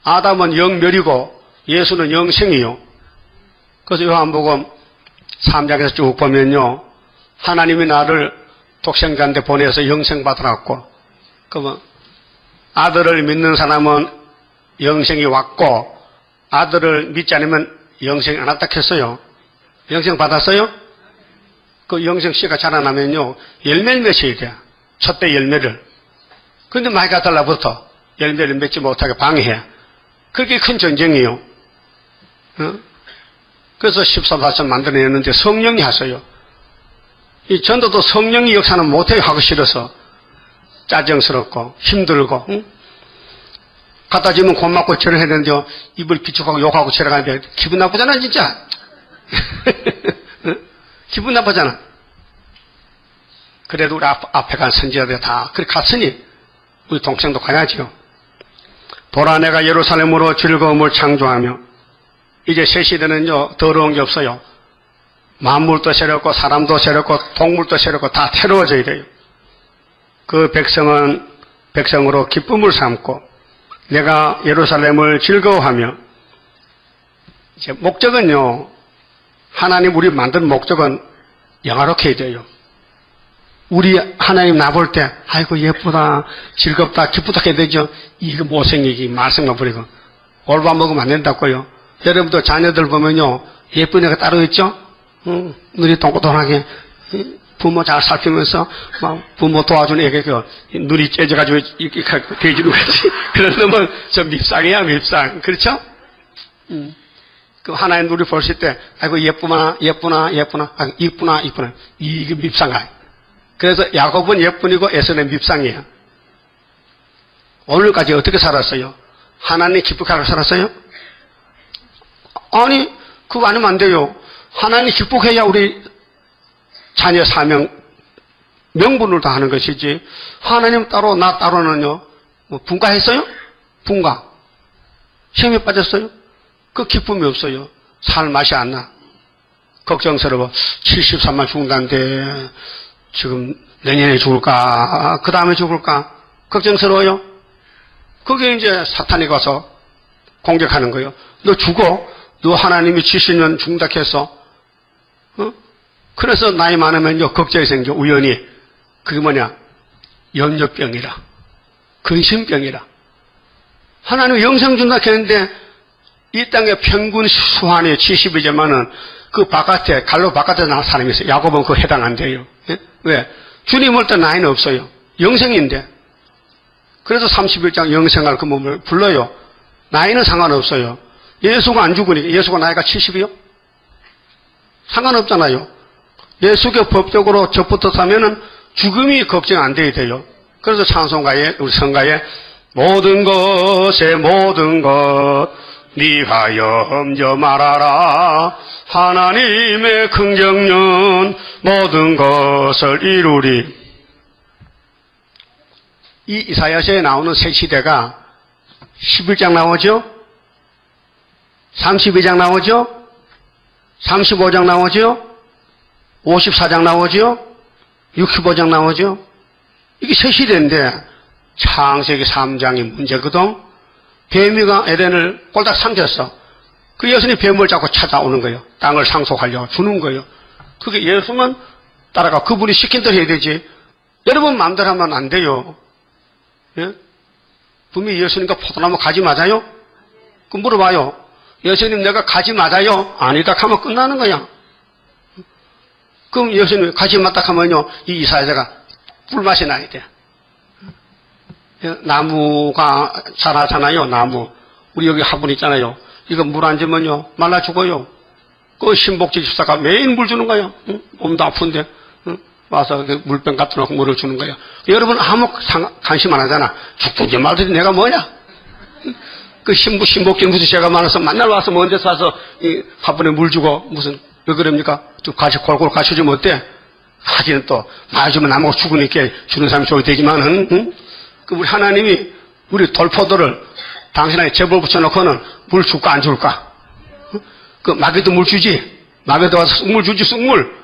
S1: 아담은 영멸이고 예수는 영생이요. 그래서 요한복음 3장에서 쭉 보면요. 하나님이 나를 독생자한테 보내서 영생 받으라고. 그러면 아들을 믿는 사람은 영생이 왔고 아들을 믿지 않으면 영생이 안 왔다 했어요. 영생 받았어요? 그 영생 씨가 자라나면요. 열매를 맺어야 돼. 첫대 열매를. 그런데 마이가 달라붙어. 열매를 맺지 못하게 방해해. 그렇게 큰 전쟁이에요. 그래서 13사천 만들어냈는데 성령이 하세요. 이 전도도 성령이 역사는 못하게 하고 싫어서 짜증스럽고 힘들고 갖다 주면 고맙고 절을 해야 되는데 입을 비축하고 욕하고 절해가는데 기분 나쁘잖아 진짜. 기분 나쁘잖아. 그래도 우리 앞에 간 선지자들 다 그렇게 갔으니 우리 동생도 가야지요. 보라 내가 예루살렘으로 즐거움을 창조하며 이제 새 시대는요 더러운 게 없어요. 만물도 새롭고 사람도 새롭고 동물도 새롭고 다 새로워져야 돼요. 그 백성은 백성으로 기쁨을 삼고 내가 예루살렘을 즐거워하며 이제 목적은요 하나님 우리 만든 목적은 영화롭게 해야 돼요. 우리 하나님 나볼 때 아이고 예쁘다 즐겁다 기쁘다 해야 되죠. 이거 못생기기 말썽만 부리고 올밥 먹으면 안 된다고요. 여러분도 자녀들 보면요 예쁜 애가 따로 있죠. 눈이 동고동하게 부모 잘 살피면서 막 부모 도와주는 애가 눈이 째져가지고 이렇게 돼지는 거지. 그런 놈은 좀 밉상이야 밉상. 그렇죠? 그 하나님 우리 보실 때, 아이고, 예쁘나, 아, 이쁘나. 이게 밉상아. 그래서 야곱은 예쁜이고 에서는 밉상이에요. 오늘까지 어떻게 살았어요? 하나님 기쁘게 하고 살았어요? 아니, 그거 아니면 안 돼요. 하나님 기쁘게 해야 우리 자녀 사명, 명분을 다 하는 것이지. 하나님 따로, 나 따로는요, 뭐 분가했어요? 분가. 시험에 빠졌어요? 그 기쁨이 없어요. 살 맛이 안 나. 걱정스러워. 73만 죽는다는데, 지금 내년에 죽을까? 그 다음에 죽을까? 걱정스러워요? 그게 이제 사탄이 가서 공격하는 거예요. 너 죽어. 너 하나님이 70년 죽는다 했어. 그래서 나이 많으면요, 걱정이 생겨, 우연히. 그게 뭐냐? 염려병이라. 근심병이라. 하나님이 영생 준다 했는데, 이 땅의 평균 수한이 70이지만은, 그 바깥에, 갈로 바깥에 나온 사람이 있어요. 야곱은 그거 해당 안 돼요. 예? 왜? 주님 올 때 나이는 없어요. 영생인데. 그래서 31장 영생할 그 몸을 불러요. 나이는 상관없어요. 예수가 안 죽으니까. 예수가 나이가 70이요? 상관없잖아요. 예수가 법적으로 접붙어 사면은 죽음이 걱정 안 돼야 돼요. 그래서 찬송가에, 우리 성가에 모든 것에 모든 것 네가 염려 말아라. 하나님의 긍정은 모든 것을 이루리. 이 이사야서에 나오는 새 시대가 11장 나오죠? 32장 나오죠? 35장 나오죠? 54장 나오죠? 65장 나오죠? 이게 새 시대인데 창세기 3장이 문제거든. 뱀이가 에덴을 꼴딱 삼켰어. 그 여신이 뱀을 잡고 찾아오는 거예요. 땅을 상속하려고 주는 거예요. 그게 예수만 따라가 그분이 시킨 대로 해야 되지. 여러분 마음대로 하면 안 돼요. 예? 분명히 예수님과 포도나무 가지 맞아요? 그 물어봐요. 예수님 내가 가지 맞아요? 아니다 하면 끝나는 거야. 그럼 예수님 가지 맞다 하면요, 이 이사야가 꿀맛이 나야 돼. 나무가 자라잖아요, 나무. 우리 여기 화분 있잖아요. 이거 물 안 주면요, 말라 죽어요. 그 신복지 집사가 매일 물 주는 거예요. 응? 몸도 아픈데. 응? 와서 물병 갖다 놓고 물을 주는 거예요. 여러분 아무 관심 안 하잖아. 죽든지 말든지 내가 뭐냐? 그 신복지 무슨 죄가 많아서 맨날 와서 먼 데서 와서 이 화분에 물 주고 무슨 왜 그럽니까? 또 같이 골고루 갖춰주면 어때? 하기는 또 많이 주면 나무가 죽으니까 주는 사람이 줘야 되지만은 응? 그 우리 하나님이 우리 돌포도를 당신에게 제벌 붙여놓고는 물 줄까 안 줄까? 응? 그 마귀도 물 주지. 마귀도 와서 쑥물 주지 쑥물.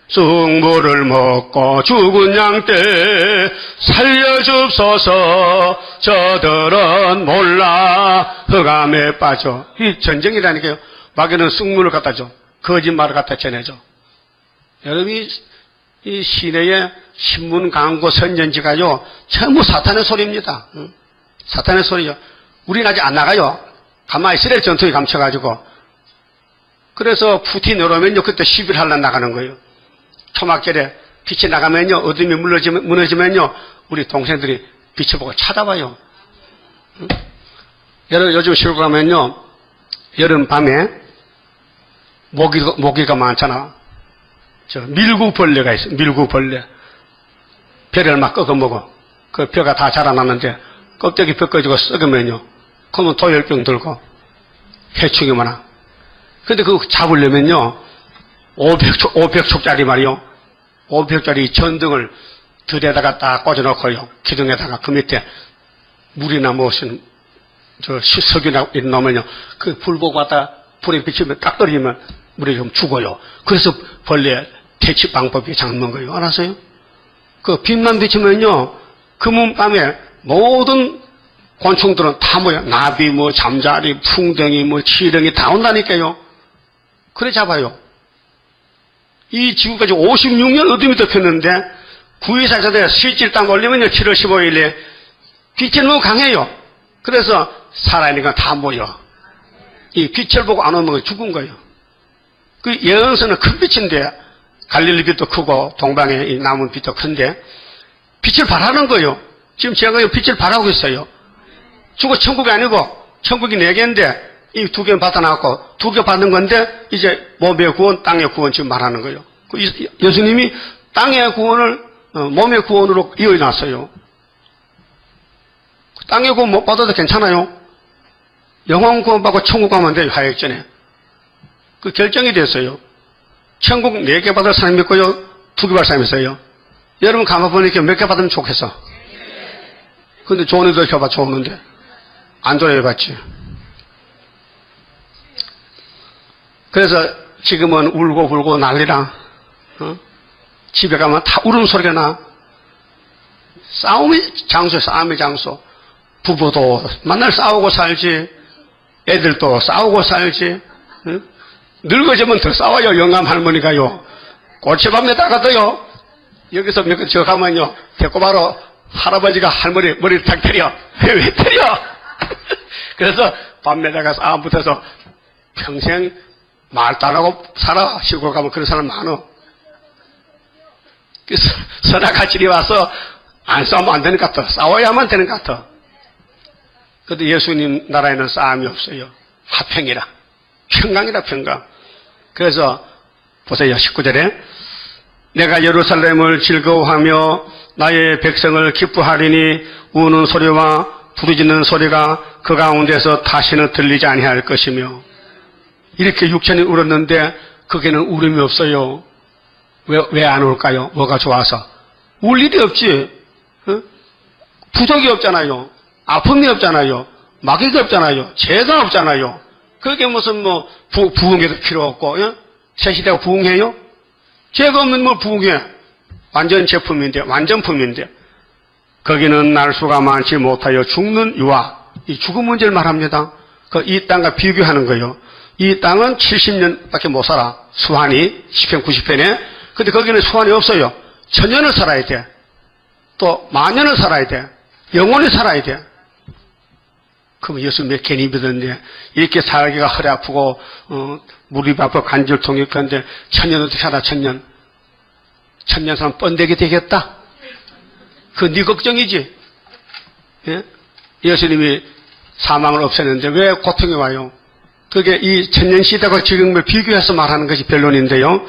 S1: 쑥물을 먹고 죽은 양 때 살려줍소서. 저들은 몰라 흑암에 빠져. 이 전쟁이라니까요. 마귀는 쑥물을 갖다 줘. 거짓말을 갖다 전해줘. 여러분이 이 시내의 신문 광고 선전지가요 전부 사탄의 소리입니다. 응? 사탄의 소리요. 우리는 아직 안 나가요. 가만히 있으래 전투에 감춰가지고. 그래서 푸틴 오면요 그때 시비를 하려 나가는 거예요. 초막절에 빛이 나가면요, 어둠이 무너지면요, 우리 동생들이 빛을 보고 찾아봐요. 응? 여러분, 요즘 시골 가면요, 여름 밤에 모기가 많잖아. 저 밀구벌레가 있어, 밀구벌레. 벼를 막 꺾어 먹어. 그 벼가 다 자라나는데, 껍데기 벗겨지고 썩으면요, 그러면 도열병 들고, 해충이 많아. 근데 그거 잡으려면요, 500촉짜리 말이요. 500촉짜리 전등을 들에다가 딱 꽂아놓고요. 기둥에다가 그 밑에 물이나 무슨, 석유나 넣으면요. 그 불 보고 갖다 불에 비치면 딱 떨어지면 물이 좀 죽어요. 그래서 벌레 퇴치 방법이 잡는 거예요. 알았어요? 그 빛만 비치면요. 금은밤에 모든 곤충들은 다 모여. 나비, 잠자리, 풍뎅이, 치렁이 다 온다니까요. 그래 잡아요. 이 지구까지 56년 어둠이 덮였는데 9.24전에 실질 딱 올리면요 7월 15일에 빛이 너무 강해요. 그래서 살아있는 건 다 모여. 이 빛을 보고 안 오면 죽은 거예요. 그 예언서는 큰 빛인데 갈릴리 빛도 크고 동방의 이 남은 빛도 큰데 빛을 발하는 거예요. 지금 제가 빛을 발하고 있어요. 죽어 천국이 아니고 천국이 4개인데 이 두 개 받아놨고, 두 개 받는 건데, 이제 몸의 구원, 땅의 구원 지금 말하는 거예요. 예수님이 땅의 구원을 몸의 구원으로 이어놨어요. 땅의 구원 못 받아도 괜찮아요. 영원 구원 받고 천국 가면 돼요, 하역전에. 그 결정이 됐어요. 천국 4개 받을 사람이 있고요, 2개 받을 사람이 있어요. 여러분 가만보니까 몇 개 받으면 좋겠어? 근데 좋은 애들 해봐, 좋은데. 안 좋은 애들 해봤지. 그래서 지금은 울고 불고 난리랑, 집에 가면 다 울음소리가 나. 싸움의 장소, 싸움의 장소. 부부도 맨날 싸우고 살지, 애들도 싸우고 살지, 늙어지면 더 싸워요, 영감 할머니가요. 고치밥에다가도요, 여기서 몇 저 가면요, 데리고 바로 할아버지가 할머니 머리를 탁 때려. 왜 때려? 그래서 밤에다가 싸움 붙어서 평생 말도 안 하고 살아. 시골 가면 그런 사람 많어. 그래서 선악가칠이 와서 안 싸우면 안 되는 것 같아. 싸워야만 되는 것 같아. 그런데 예수님 나라에는 싸움이 없어요. 화평이라. 평강이라, 평강. 그래서 보세요. 19절에 내가 예루살렘을 즐거워하며 나의 백성을 기뻐하리니 우는 소리와 부르짖는 소리가 그 가운데서 다시는 들리지 아니할 것이며. 이렇게 육천이 울었는데 거기는 울음이 없어요. 왜 안 울까요? 뭐가 좋아서? 울 일이 없지. 부족이 없잖아요. 아픔이 없잖아요. 마귀가 없잖아요. 죄가 없잖아요. 그게 무슨 뭐 부흥해도 필요 없고, 새 시대가 부흥해요? 죄가 없는 뭐 부흥해? 완전 제품인데, 완전품인데. 거기는 날 수가 많지 못하여 죽는 유아, 이 죽음 문제를 말합니다. 이 땅과 비교하는 거예요. 이 땅은 70년밖에 못 살아. 수환이 10편 90편에. 근데 거기는 수환이 없어요. 천년을 살아야 돼. 또 만년을 살아야 돼. 영원히 살아야 돼. 그럼 예수님의 괜히 믿었는데 이렇게 살기가 허리 아프고 무릎 아프고 관절통이 그런데 천년 어떻게 살아? 천년 사람 뻔되게 되겠다. 그 네 걱정이지. 예? 예수님이 사망을 없애는데 왜 고통이 와요? 그게 이 천년 시대가 지금을 비교해서 말하는 것이 변론인데요.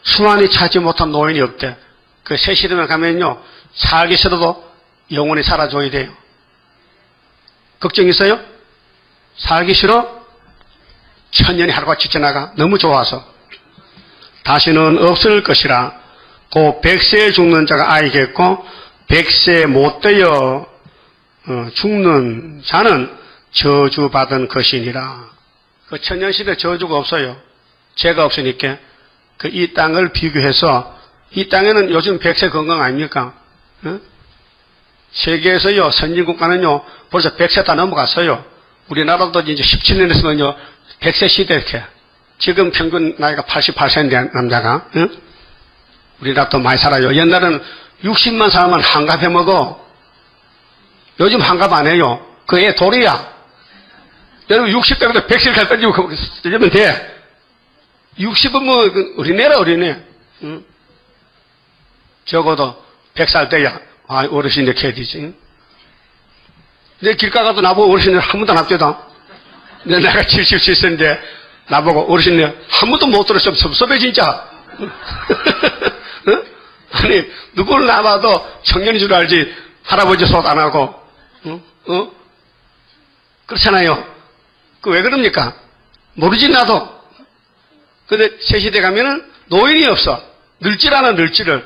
S1: 수완이 차지 못한 노인이 없대. 그 새 시대만 가면요, 살기 싫어도 영원히 살아줘야 돼요. 걱정 있어요? 살기 싫어? 천년이 하루같이 지나가. 너무 좋아서. 다시는 없을 것이라. 그 100세에 죽는 자가 아이겠고 100세 못 되어 죽는 자는 저주받은 것이니라. 그 천년시대 저주가 없어요. 죄가 없으니까. 그 이 땅을 비교해서 이 땅에는 요즘 100세 건강 아닙니까? 세계에서요, 선진국가는요, 벌써 100세 다 넘어갔어요. 우리나라도 이제 17년 했으면요, 100세 시대 이렇게. 지금 평균 나이가 88세인데, 남자가. 우리나라도 많이 살아요. 옛날에는 60만 살면 한갑 해 먹어. 요즘 한갑 안 해요. 그 애 돌이야. 여러분 60대부터 100세를 갖다 주고 이러면 돼. 60은 뭐 어린애라 어린애. 적어도 100살 돼야 어르신이 이렇게 해야 되지. 내 길가 가도 나보고 어르신을 한 번도 안 합니다. 내가 77세인데 나보고 어르신을 한 번도 못 들었으면 섭섭해 진짜. 아니 누구를 나봐도 청년인 줄 알지 할아버지 소리 안 하고. 그렇잖아요. 그 왜 그럽니까? 모르지 나도. 근데 새 시대 가면은 노인이 없어. 늙질 않아, 늙지를.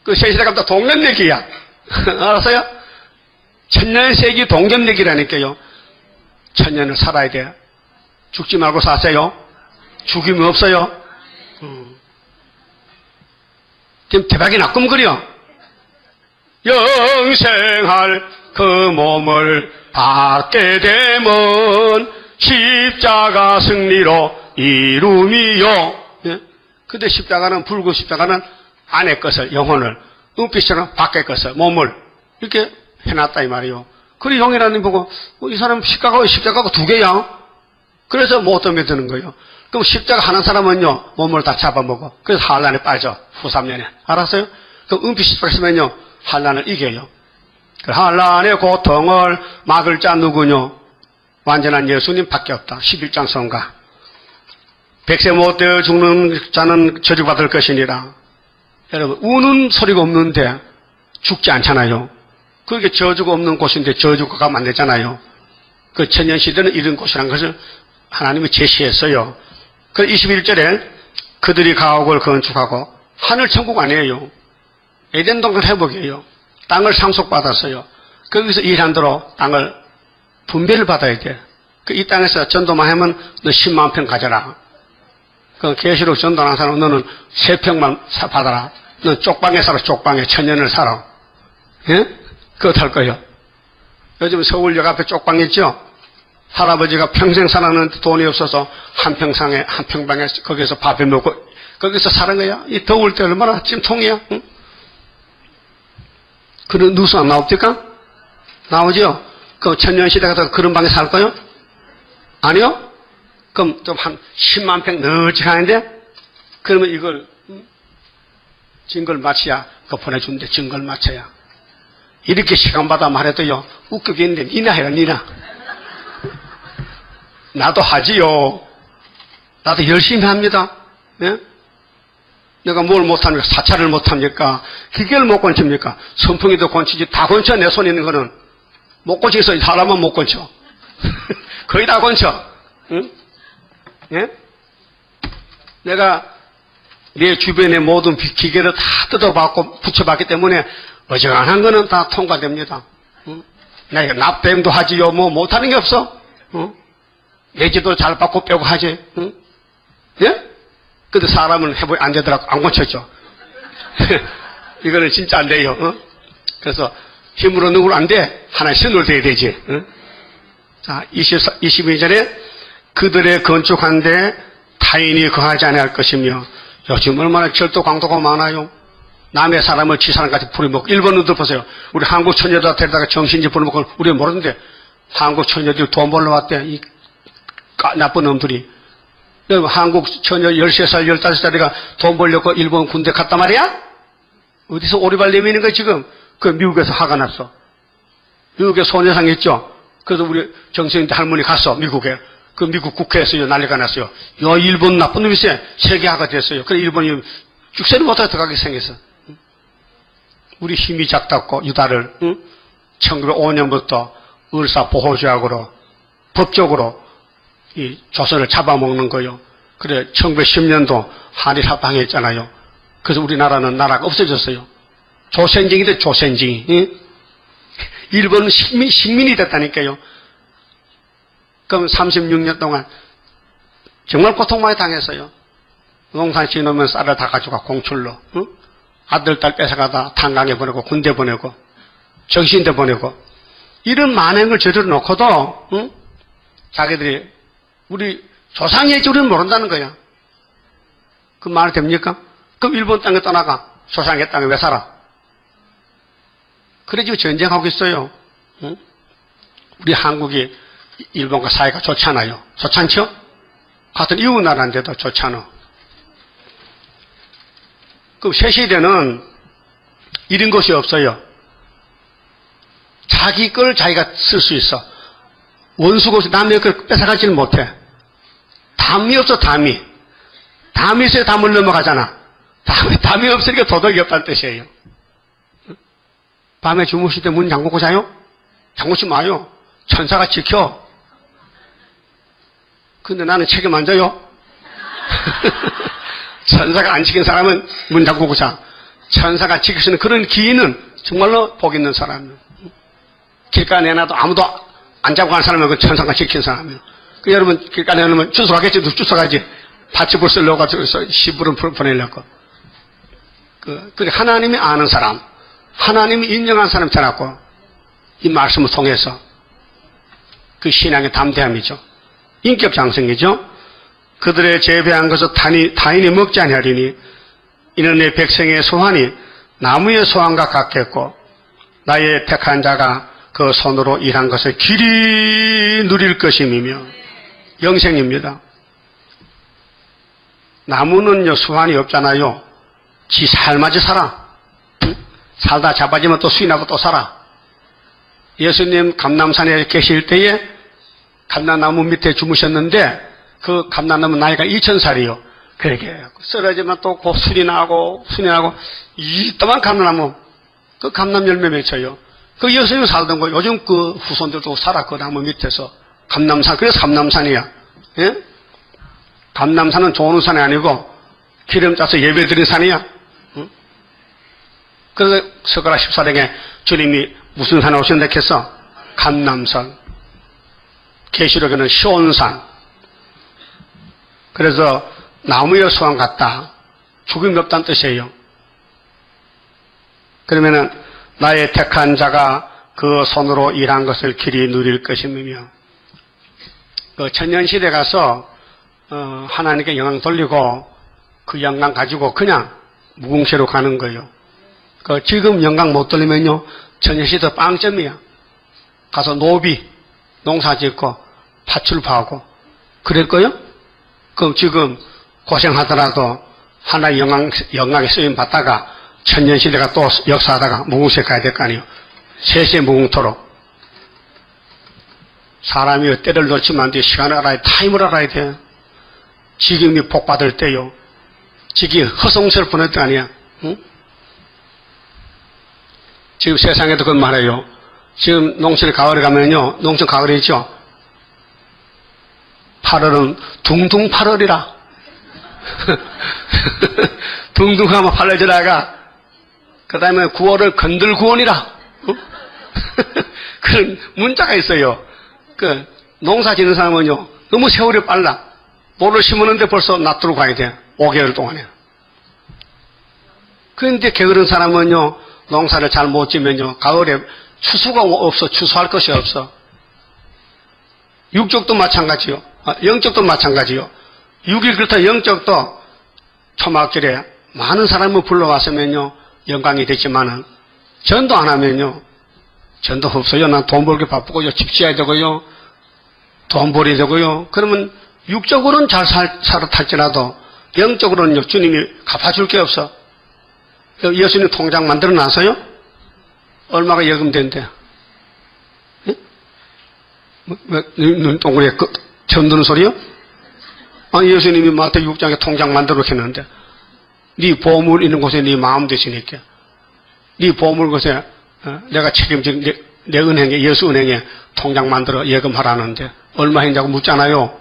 S1: 그 새 시대 가면 다 동갑내기야. 알았어요? 천년세기 동갑내기라니까요. 천년을 살아야 돼. 죽지 말고 사세요. 죽임이 없어요. 지금 대박이 나꿈거려. 영생할 그 몸을 받게 되면 십자가 승리로 이루미요. 예? 근데 십자가는, 불구 십자가는 안의 것을, 영혼을, 눈빛처럼 밖의 것을, 몸을 이렇게 해놨다 이 말이에요. 그리 용이라는 보고 이 사람 십자가가 두 개야. 그래서 못 덤벼드는 거예요. 그럼 십자가 하는 사람은요, 몸을 다 잡아먹어. 그래서 환란에 빠져. 후 3년에. 알았어요? 그럼 은빛 십자가 있으면요, 환란을 이겨요. 그 환란의 고통을 막을 자 누구뇨? 완전한 예수님밖에 없다. 11장 성가. 백세 못 되어 죽는 자는 저주받을 것이니라. 여러분, 우는 소리가 없는데 죽지 않잖아요. 그렇게 저주가 없는 곳인데 저주가 가면 안 되잖아요. 그 천년시대는 이런 곳이라는 것을 하나님이 제시했어요. 그 21절에 그들이 가옥을 건축하고 하늘 천국 아니에요. 에덴 동산 회복이에요. 땅을 상속받았어요. 거기서 일한 대로 땅을 분배를 받아야 돼. 이 땅에서 전도만 하면 너 10만 평 가져라. 그 계시록 전도하는 사람 너는 3평만 받아라. 너 쪽방에 살아. 쪽방에 천년을 살아. 예? 그것 할 거예요. 요즘 서울역 앞에 쪽방 있죠? 할아버지가 평생 살았는데 돈이 없어서 한 평방에 거기서 밥을 먹고 거기서 사는 거야. 이 더울 때 얼마나 찜통이야. 응? 그런 뉴스 안 나옵니까? 나오죠? 그 천년시대 가서 그런 방에 살 거요? 아니요? 그럼 좀 한 10만 평 널찍하는데 그러면 이걸 증거를 마쳐야 그거 보내주는데 증거를 마쳐야 이렇게 시간마다 말해도요 웃기겠는데 니나 해라 니나. 나도 하지요. 나도 열심히 합니다. 예? 내가 뭘 못합니까? 사찰을 못합니까? 기계를 못 건칩니까? 선풍기도 건치지 다 건쳐. 내 손에 있는 거는 못 건치겠어. 사람은 못 건쳐. 거의 다 건쳐. 응? 예? 내가 내 주변의 모든 기계를 다 뜯어봤고 붙여봤기 때문에 어지간한 거는 다 통과됩니다. 응? 내가 납땜도 하지요. 뭐 못하는 게 없어. 응? 내지도 잘 받고 빼고 하지. 응? 예? 근데 사람은 해보니 안 되더라고. 안 고쳤죠. 이거는 진짜 안 돼요. 응? 그래서 힘으로 누구로 안 돼. 하나의 신으로 돼야 되지. 응? 자, 22절에 그들의 건축한 데 타인이 거하지 않을 것이며 요즘 얼마나 절도 강도가 많아요. 남의 사람을 지 사람까지 부려먹고 일본 놈들 보세요. 우리 한국 처녀들 데려다가 정신지 부려먹고 우리가 모르는데 한국 처녀들이 돈 벌러 왔대. 이 나쁜 놈들이. 여러분 한국 처녀 13살 15살이가 돈 벌려고 일본 군대 갔단 말이야? 어디서 오리발 내미는 거야 지금? 그 미국에서 화가 났어. 미국에 소녀상 있죠? 그래서 우리 정세인대 할머니 갔어 미국에. 그 미국 국회에서 난리가 났어요. 야 일본 나쁜 놈이세. 세계화가 됐어요. 그래 일본이 죽세는 못하게 들어가게 생겼어. 우리 힘이 작다고 유다를 1905년부터 을사보호조약으로 법적으로 이 조선을 잡아먹는 거요. 그래 1910년도 한일 합방했잖아요. 그래서 우리나라는 나라가 없어졌어요. 조선징인데 조선징이. 일본은 식민이 됐다니까요. 그럼 36년 동안 정말 고통 많이 당했어요. 농산 지놓으면 쌀을 다 가져가 공출로. 아들 딸 뺏어가다 탄광에 보내고 군대 보내고 정신대 보내고 이런 만행을 저지러 놓고도 자기들이 우리 조상의 줄은 모른다는 거야. 그 말 됩니까? 그럼 일본 땅에 떠나가. 조상의 땅에 왜 살아? 그래 지금 전쟁하고 있어요. 응? 우리 한국이 일본과 사이가 좋잖아요. 좋잖죠? 같은 이웃 나라인데도 좋잖아. 그럼 새 시대는 이런 것이 없어요. 자기 걸 자기가 쓸 수 있어. 원수가 없어. 남의 걸 뺏어가지는 못해. 담이 없어, 담이. 담이 있어야 담을 넘어가잖아. 담이 없으니까 도덕이 없다는 뜻이에요. 밤에 주무실 때 문 잠그고 자요? 잠그지 마요. 천사가 지켜. 근데 나는 책임 안 져요. 천사가 안 지킨 사람은 문 잠그고 자. 천사가 지킬 수 있는 그런 기인은 정말로 복 있는 사람이에요. 길가에 내놔도 아무도 안 잡고 가는 사람은 그 천사가 지킨 사람이에요. 그 여러분 길가에 내놓으면 주워가겠지, 주워가지. 밭집을 쓸려가지고 시부름 보내려고. 그 하나님이 아는 사람, 하나님이 인정한 사람 찾았고, 이 말씀을 통해서 그 신앙의 담대함이죠. 인격 장성이죠. 그들의 재배한 것을 타인이 먹지 아니하리니 이는 내 백성의 소환이 나무의 소환과 같겠고 나의 택한 자가 그 손으로 일한 것을 길이 누릴 것임이며 영생입니다. 나무는요 소환이 없잖아요. 지 살맞이 살아. 살다 자빠지면 또 수인하고 또 살아. 예수님 감람산에 계실 때에 감람나무 밑에 주무셨는데 그 감람나무 나이가 2000살이요. 그렇게 쓰러지면 또 순이 나고 이따만 감람나무 그 감람 열매 맺혀요. 그 예수님 살던 거 요즘 그 후손들도 살아 그 나무 밑에서 감람산 그래서 감람산이야. 예? 감람산은 좋은 산이 아니고 기름 짜서 예배드린 산이야. 응? 그래서 스가랴 14장에 주님이 무슨 산에 오신다 했어? 감람산. 계시록에는 시온산. 그래서 나무의 소원 같다. 죽음이 없다는 뜻이에요. 그러면은 나의 택한 자가 그 손으로 일한 것을 길이 누릴 것이며 그 천년시대 가서 하나님께 영광 돌리고 그 영광 가지고 그냥 무궁시로 가는 거예요. 그 지금 영광 못 돌리면요 천년시대 빵점이야. 가서 노비 농사 짓고 팥줄 파고 그럴 거요? 그럼 지금 고생하더라도 하나의 영광에 쓰임 받다가 천년시대가 또 역사하다가 무궁시에 가야 될 거 아니에요. 세세 무궁토록. 사람이 때를 놓치면 안 돼. 시간을 알아야 돼. 타임을 알아야 돼. 지금이 복받을 때요. 지금이 허송세를 보낼 때 아니야. 응? 지금 세상에도 그건 말해요. 지금 농촌에 가을에 가면요. 농촌 가을에 있죠. 8월은 둥둥 8월이라. 둥둥하면 8월 지나가. 그 다음에 9월을 건들 9월이라. 그런 문자가 있어요. 그 농사 짓는 사람은요. 너무 세월이 빨라. 모를 심었는데 벌써 낫도록 가야 돼. 5개월 동안에. 그런데 게으른 사람은요. 농사를 잘 못 지면요. 가을에 추수가 없어. 추수할 것이 없어. 육적도 마찬가지요. 영적도 마찬가지요. 6일 그렇다 영적도 초막절에 많은 사람을 불러왔으면요. 영광이 되지만은 전도 안 하면요. 전도 없어요. 난 돈 벌기 바쁘고요. 집 지어야 되고요. 돈 벌어야 되고요. 그러면 육적으로는 잘 살아 탈지라도 영적으로는요. 주님이 갚아줄 게 없어. 예수님 통장 만들어 놨어요? 얼마가 예금된대? 눈동그리에 처음 듣는 소리요? 예수님이 마태복음 6장에 통장 만들어 놓겠는데 네 보물 있는 곳에 네 마음 되시니까 네 보물 곳에 내가 책임진 내 은행에 예수 은행에 통장 만들어 예금하라는데 얼마 했냐고 묻잖아요.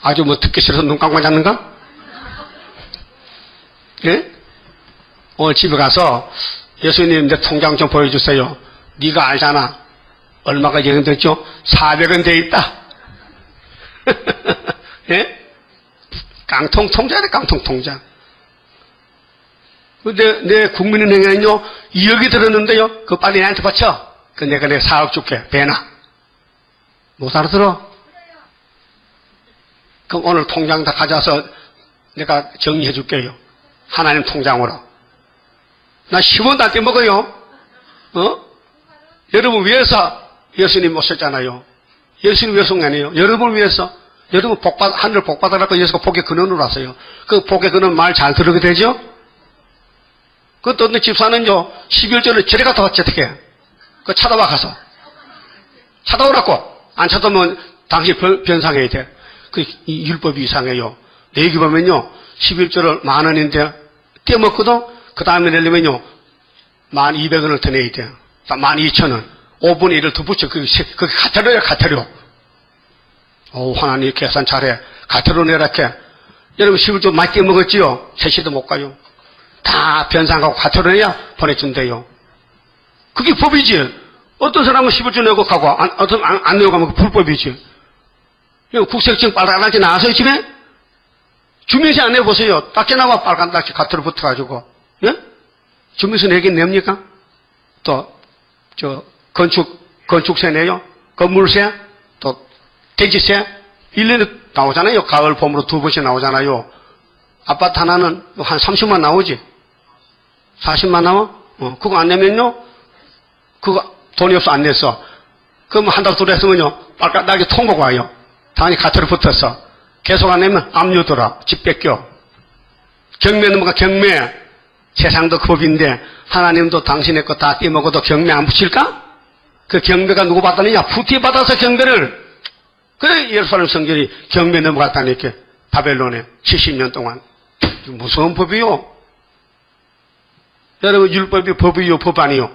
S1: 아주 뭐 듣기 싫어서 눈 감고 잡는가? 예? 오늘 집에 가서 예수님 내 통장 좀 보여주세요. 네가 알잖아. 얼마가 예금됐죠? 400원 돼 있다. 예? 깡통 통장이네, 깡통 통장. 내 국민은행에는요, 2억이 들었는데요, 그거 빨리 나한테 바쳐. 내가 4억 줄게. 배나. 못 알아들어? 그럼 오늘 통장 다 가져와서 내가 정리해 줄게요. 하나님 통장으로. 나 10원도 안 떼먹어요. 여러분 위해서 예수님 오셨잖아요. 예수님 위해서 아니에요. 여러분을 위해서. 여러분 하늘 복받아라고 예수가 복의 근원으로 왔어요. 그 복의 근원 말 잘 들으게 되죠? 그것도 어떤 집사는요, 11조를 저리 갔다 왔지, 어떻게. 그 찾아와 가서. 찾아오라고. 안 찾아오면 당신 변상해야 돼. 그 율법이 이상해요. 내기 보면요, 11조를 10,000원인데 떼먹거든? 그 다음에 내려면요, 12,000원을 더 내야 돼. 12,000원. 5분의 1을 더 붙여. 그게 가태료야, 가태료. 하나님 계산 잘해. 가태료 내라 해. 여러분 11조 많이 떼먹었지요? 세시도 못 가요. 다 변상하고 가태료 내야 보내준대요. 그게 법이지. 어떤 사람은 11조 내고 가고, 안 내고 가면 불법이지. 국세청 빨간딱지 나와서요, 집에? 주민세 안 내보세요. 딱지 나와 빨간 딱지 가태료 붙어가지고. 예? 주민세 내긴 냅니까? 또, 건축세 내요? 건물세? 또, 대지세? 1년에 나오잖아요. 가을, 봄으로 2번씩 나오잖아요. 아파트 하나는 한 30만 나오지? 40만 나와? 그거 안 내면요? 그거 돈이 없어 안 냈어. 그럼 한 달 둘 했으면요. 빨간딱지 통보가 와요. 당연히 가태료 붙었어. 계속 안 내면 압류 들어. 집 뺏겨. 경매는 뭐가 경매. 세상도 그 법인데 하나님도 당신의 거 다 떼먹어도 경매 안 붙일까? 그 경배가 누구 받았느냐? 푸티 받아서 경배를. 그래 예루살렘 성전이 경배 넘어갔다니까. 바벨론에 70년 동안. 무서운 법이요. 여러분 율법이 법이요 법 아니요?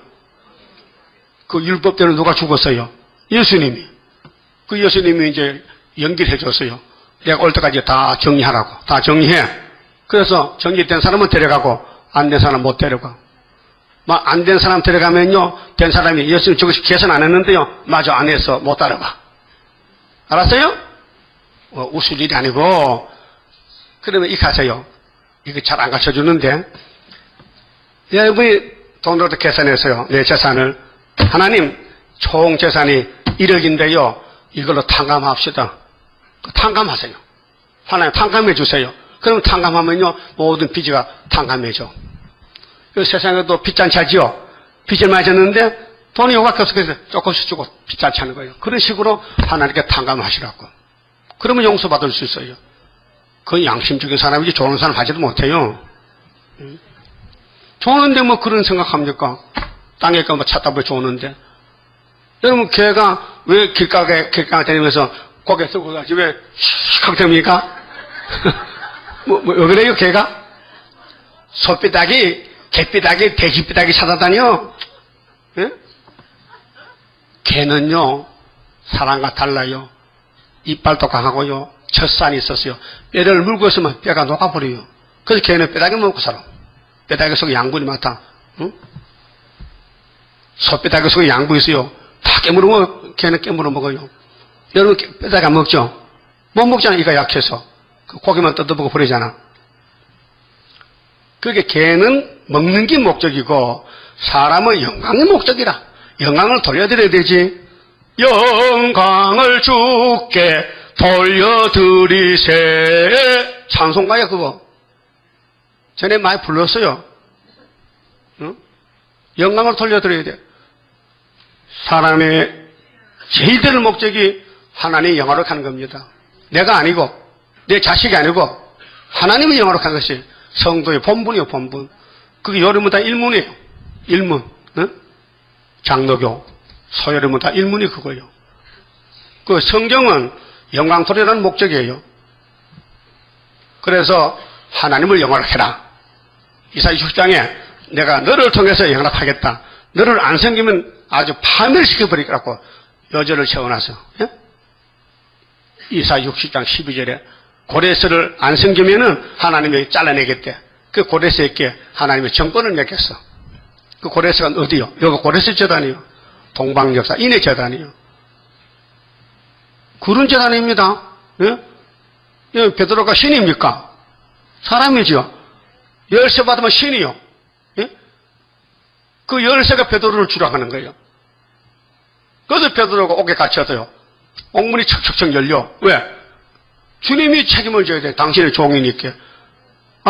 S1: 그 율법대로 누가 죽었어요? 예수님이. 그 예수님이 이제 연기를 해줬어요. 내가 올 때까지 다 정리하라고. 다 정리해. 그래서 정리된 사람은 데려가고 안 된 사람 못 데려가. 막 안 된 사람 데려가면요, 된 사람이 예수님 저것이 개선 안 했는데요, 마저 안 해서 못 따라가. 알았어요? 웃을 일이 아니고. 그러면 이 가세요. 이거 잘 안 가르쳐 주는데, 여러분이 돈으로 계산해서요, 내 재산을. 하나님, 총 재산이 1억인데요, 이걸로 탕감합시다. 탕감하세요. 하나님 탕감해 주세요. 그럼 탕감하면요, 모든 빚이가 탕감해져. 세상에도 빚잔치 하지요. 빚을 많이 졌는데 돈이 요밖에 없어. 그래서 조금씩 주고 빚잔치 하는 거예요. 그런 식으로 하나님께 탕감하시라고. 그러면 용서받을 수 있어요. 그 양심적인 사람이지 좋은 사람 하지도 못해요. 좋은데 뭐 그런 생각합니까? 땅에 뭐 찾다 보면 좋은데. 여러분 걔가 왜 길가에 다니면서 고개 들고 가지 왜 씩하게 됩니까? 왜 그래요 걔가? 소삐딱이 개삐딱이, 돼지삐딱이 찾아다녀. 예? 개는요, 사람과 달라요. 이빨도 강하고요, 젖산이 있었어요. 뼈를 물고 있으면 뼈가 녹아버려요. 그래서 개는 뼈다귀 먹고 살아. 뼈다귀 속에 양분이 많다. 응? 소뼈다귀 속에 양분이 있어요. 다 깨물어 먹어요. 개는 깨물어 먹어요. 여러분, 뼈다귀 안 먹죠? 못 먹잖아, 이가 약해서. 고기만 뜯어보고 버리잖아. 그게 개는 먹는 게 목적이고 사람은 영광의 목적이라. 영광을 돌려드려야 되지. 영광을 주께 돌려드리세. 찬송가야 그거. 전에 많이 불렀어요. 응? 영광을 돌려드려야 돼. 사람의 제일 되는 목적이 하나님의 영화로 가는 겁니다. 내가 아니고 내 자식이 아니고 하나님의 영화로 가는 것이 성도의 본분이요, 본분. 그게 여러분 다 일문이에요. 일문. 응? 장로교, 소여러분 다 일문이 그거예요. 그 성경은 영광토리라는 목적이에요. 그래서 하나님을 영화로 해라. 이사야 60장에 내가 너를 통해서 영화하겠다. 너를 안 섬기면 아주 파멸시켜버리겠다고 여절을 채워놔서. 예? 이사야 60장 12절에 고레스를 안 섬기면은 하나님이 잘라내겠대. 그 고레스에게 하나님의 정권을 맺겠어. 그 고레스가 어디요? 여기 고레스 재단이요. 동방역사 인해 재단이요. 그런 재단입니다. 예? 베드로가 신입니까? 사람이죠. 열쇠 받으면 신이요. 예? 그 열쇠가 베드로를 주락하는 거예요. 그래서 베드로가 옥에 갇혀도요. 옥문이 척척척 열려. 왜? 주님이 책임을 져야 돼. 당신의 종이니까.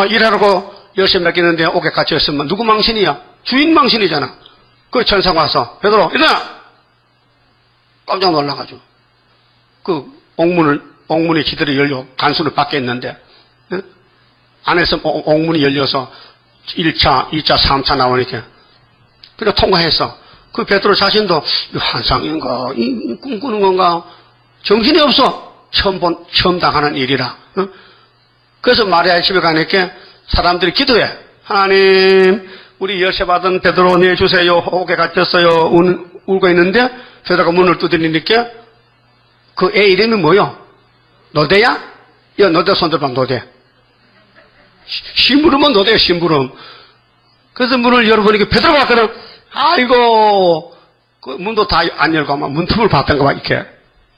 S1: 일하라고 열심히 맡기는데 옥에 갇혀있으면 누구 망신이야? 주인 망신이잖아. 그 천사가 와서 베드로 일어나! 깜짝 놀라가지고 그 옥문이 지들이 열려 간수를 밖에 있는데 예? 안에서 옥문이 열려서 1차, 2차, 3차 나오니까 그래 통과했어. 그 베드로 자신도 환상인가? 꿈꾸는 건가? 정신이 없어. 처음 당하는 일이라. 어? 그래서 마리아의 집에 가니까 사람들이 기도해. 하나님, 우리 열쇠 받은 베드로 내주세요. 옥에 갇혔어요. 울고 있는데 베드로가 문을 두드리니까 그 애 이름이 뭐요? 노대야? 야, 노대 손들방 노대. 심부름은 노대야, 심부름. 그래서 문을 열어보니까 베드로가 왔거든. 아이고, 그 문도 다 안 열고 아마 문틈을 봤던가 봐, 이렇게.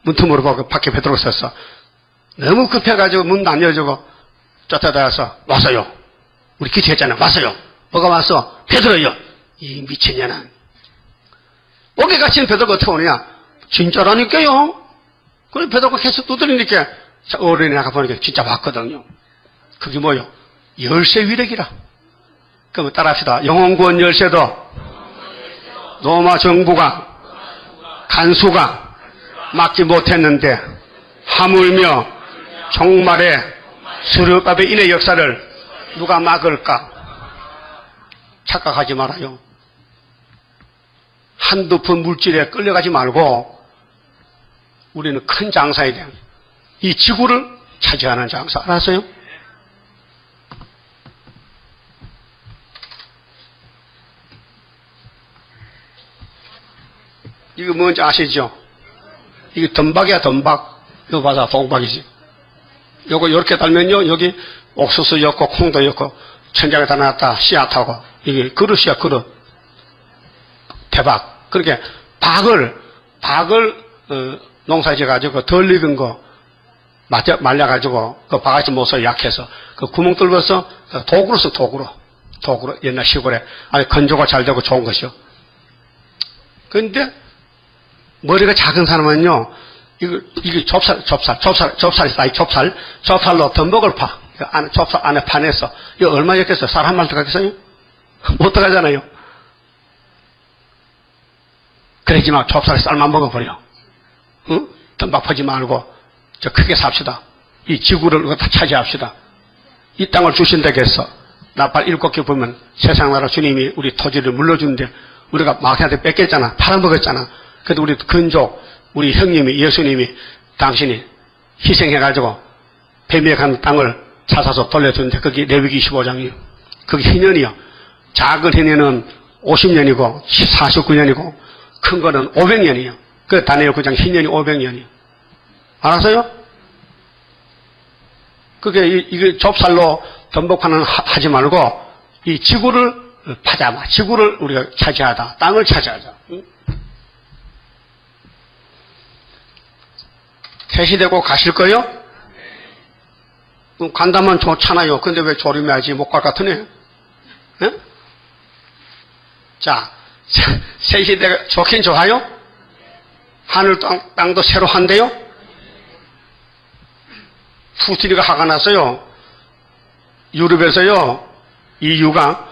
S1: 문틈으로 보고 밖에 베드로가 섰어. 너무 급해가지고 문도 안 열어주고 쫓아다녀서 왔어요. 우리 기도했잖아. 왔어요. 뭐가 왔어? 베드로요. 이 미친년은. 옥에 갇힌 베드로가 어떻게 오느냐? 진짜라니까요. 그래 베드로가 계속 두드리니까 어른이 나가 보니까 진짜 왔거든요. 그게 뭐요? 열쇠 위력이라. 그럼 따라합시다. 영혼구원 열쇠도 로마 정부가 간수가 막지 못했는데 하물며 종말에 수르바벨 인의 역사를 누가 막을까? 착각하지 말아요. 한두 푼 물질에 끌려가지 말고 우리는 큰 장사에 대한 이 지구를 차지하는 장사. 알았어요? 이거 뭔지 아시죠? 이게 덤박이야, 덤박. 이거 봐서 동박이지. 요거 이렇게 달면요, 여기 옥수수 였고, 콩도 였고, 천장에 다 놨다, 씨앗하고. 이게 그릇이야, 그릇. 대박. 그렇게 박을 농사 지어가지고 덜 익은 거 말려가지고 그 바가지 못 써 약해서 그 구멍 뚫어서 도구로 써, 도구로 옛날 시골에 아주 건조가 잘 되고 좋은 것이요. 그런데 머리가 작은 사람은요, 이게 좁쌀로 덤벅을 파. 좁쌀 안에 파내서 이거 얼마 였겠어요? 쌀 한 마리 들어가겠어요? 못 들어가잖아요. 그러지 마. 좁쌀에 쌀만 먹어버려. 응? 덤박 퍼지 말고 저 크게 삽시다. 이 지구를 다 차지합시다. 이 땅을 주신다고 해서 나팔 7개 보면 세상 나라 주님이 우리 토지를 물려주는데 우리가 마귀한테 뺏겼잖아. 팔아먹었잖아. 그래도 우리 근족, 우리 형님이, 예수님이 당신이 희생해가지고 배미역한 땅을 찾아서 돌려주는데 그게 레위기 25장이에요. 그게 희년이요. 작은 희년은 50년이고 49년이고 큰 거는 500년이에요. 그 다니엘 9장 희년이 500년이에요. 알았어요? 그게 이게 좁쌀로 덤벅하는 하지 말고 이 지구를 파자. 지구를 우리가 차지하다. 땅을 차지하자. 응? 퇴시되고 가실 거요? 간다면 좋잖아요. 근데 왜 조림해야지? 못 갈 것 같으네. 예? 자, 셋시대가 좋긴 좋아요? 하늘 땅도 새로 한대요? 푸틴이가 화가 났어요. 유럽에서요, 이 유강,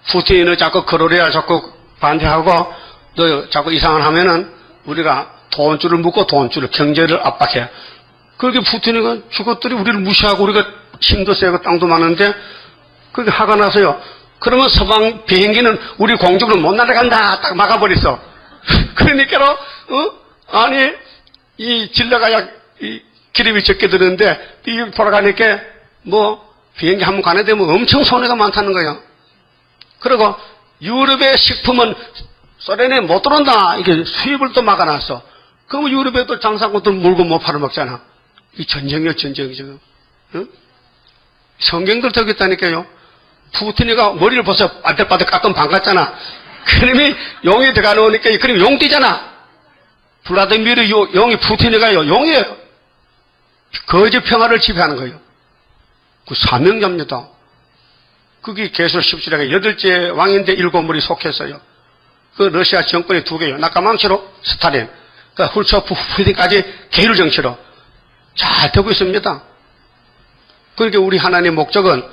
S1: 푸틴은 자꾸 그러려야 자꾸 반대하고, 너 자꾸 이상을 하면은 우리가 돈줄을 묶고 돈줄을, 경제를 압박해. 그렇게 푸틴이가 죽었더니 우리를 무시하고 우리가 힘도 세고 땅도 많은데, 그게 화가 나서요. 그러면 서방 비행기는 우리 공중으로 못 날아간다. 딱 막아버렸어. 그러니까, 아니, 이 질러가야 이 기름이 적게 드는데, 이 돌아가니까 비행기 한번 가는 데 엄청 손해가 많다는 거예요. 그리고 유럽의 식품은 소련에 못 들어온다. 이게 수입을 또 막아놨어. 그럼 유럽에 또 장사꾼들 물건 못 팔아먹잖아. 이 전쟁이요, 전쟁이 지금. 응? 성경들 적이 있다니까요. 푸틴이가 머리를 벌써 빠들빠들 깎은 반갔잖아. 그놈이 용이 들어가놓으니까 그놈이 용 뛰잖아. 블라디미르 용이 푸틴이가요, 용이에요. 거짓 평화를 지배하는 거예요. 그 사명자입니다. 그게 계속 17회가 8째 왕인데 7물이 속했어요. 그 러시아 정권이 2개요. 나까망치로 스탈린, 그 훌초프 푸틴까지 계율 정치로 잘 되고 있습니다. 그러니까 우리 하나님의 목적은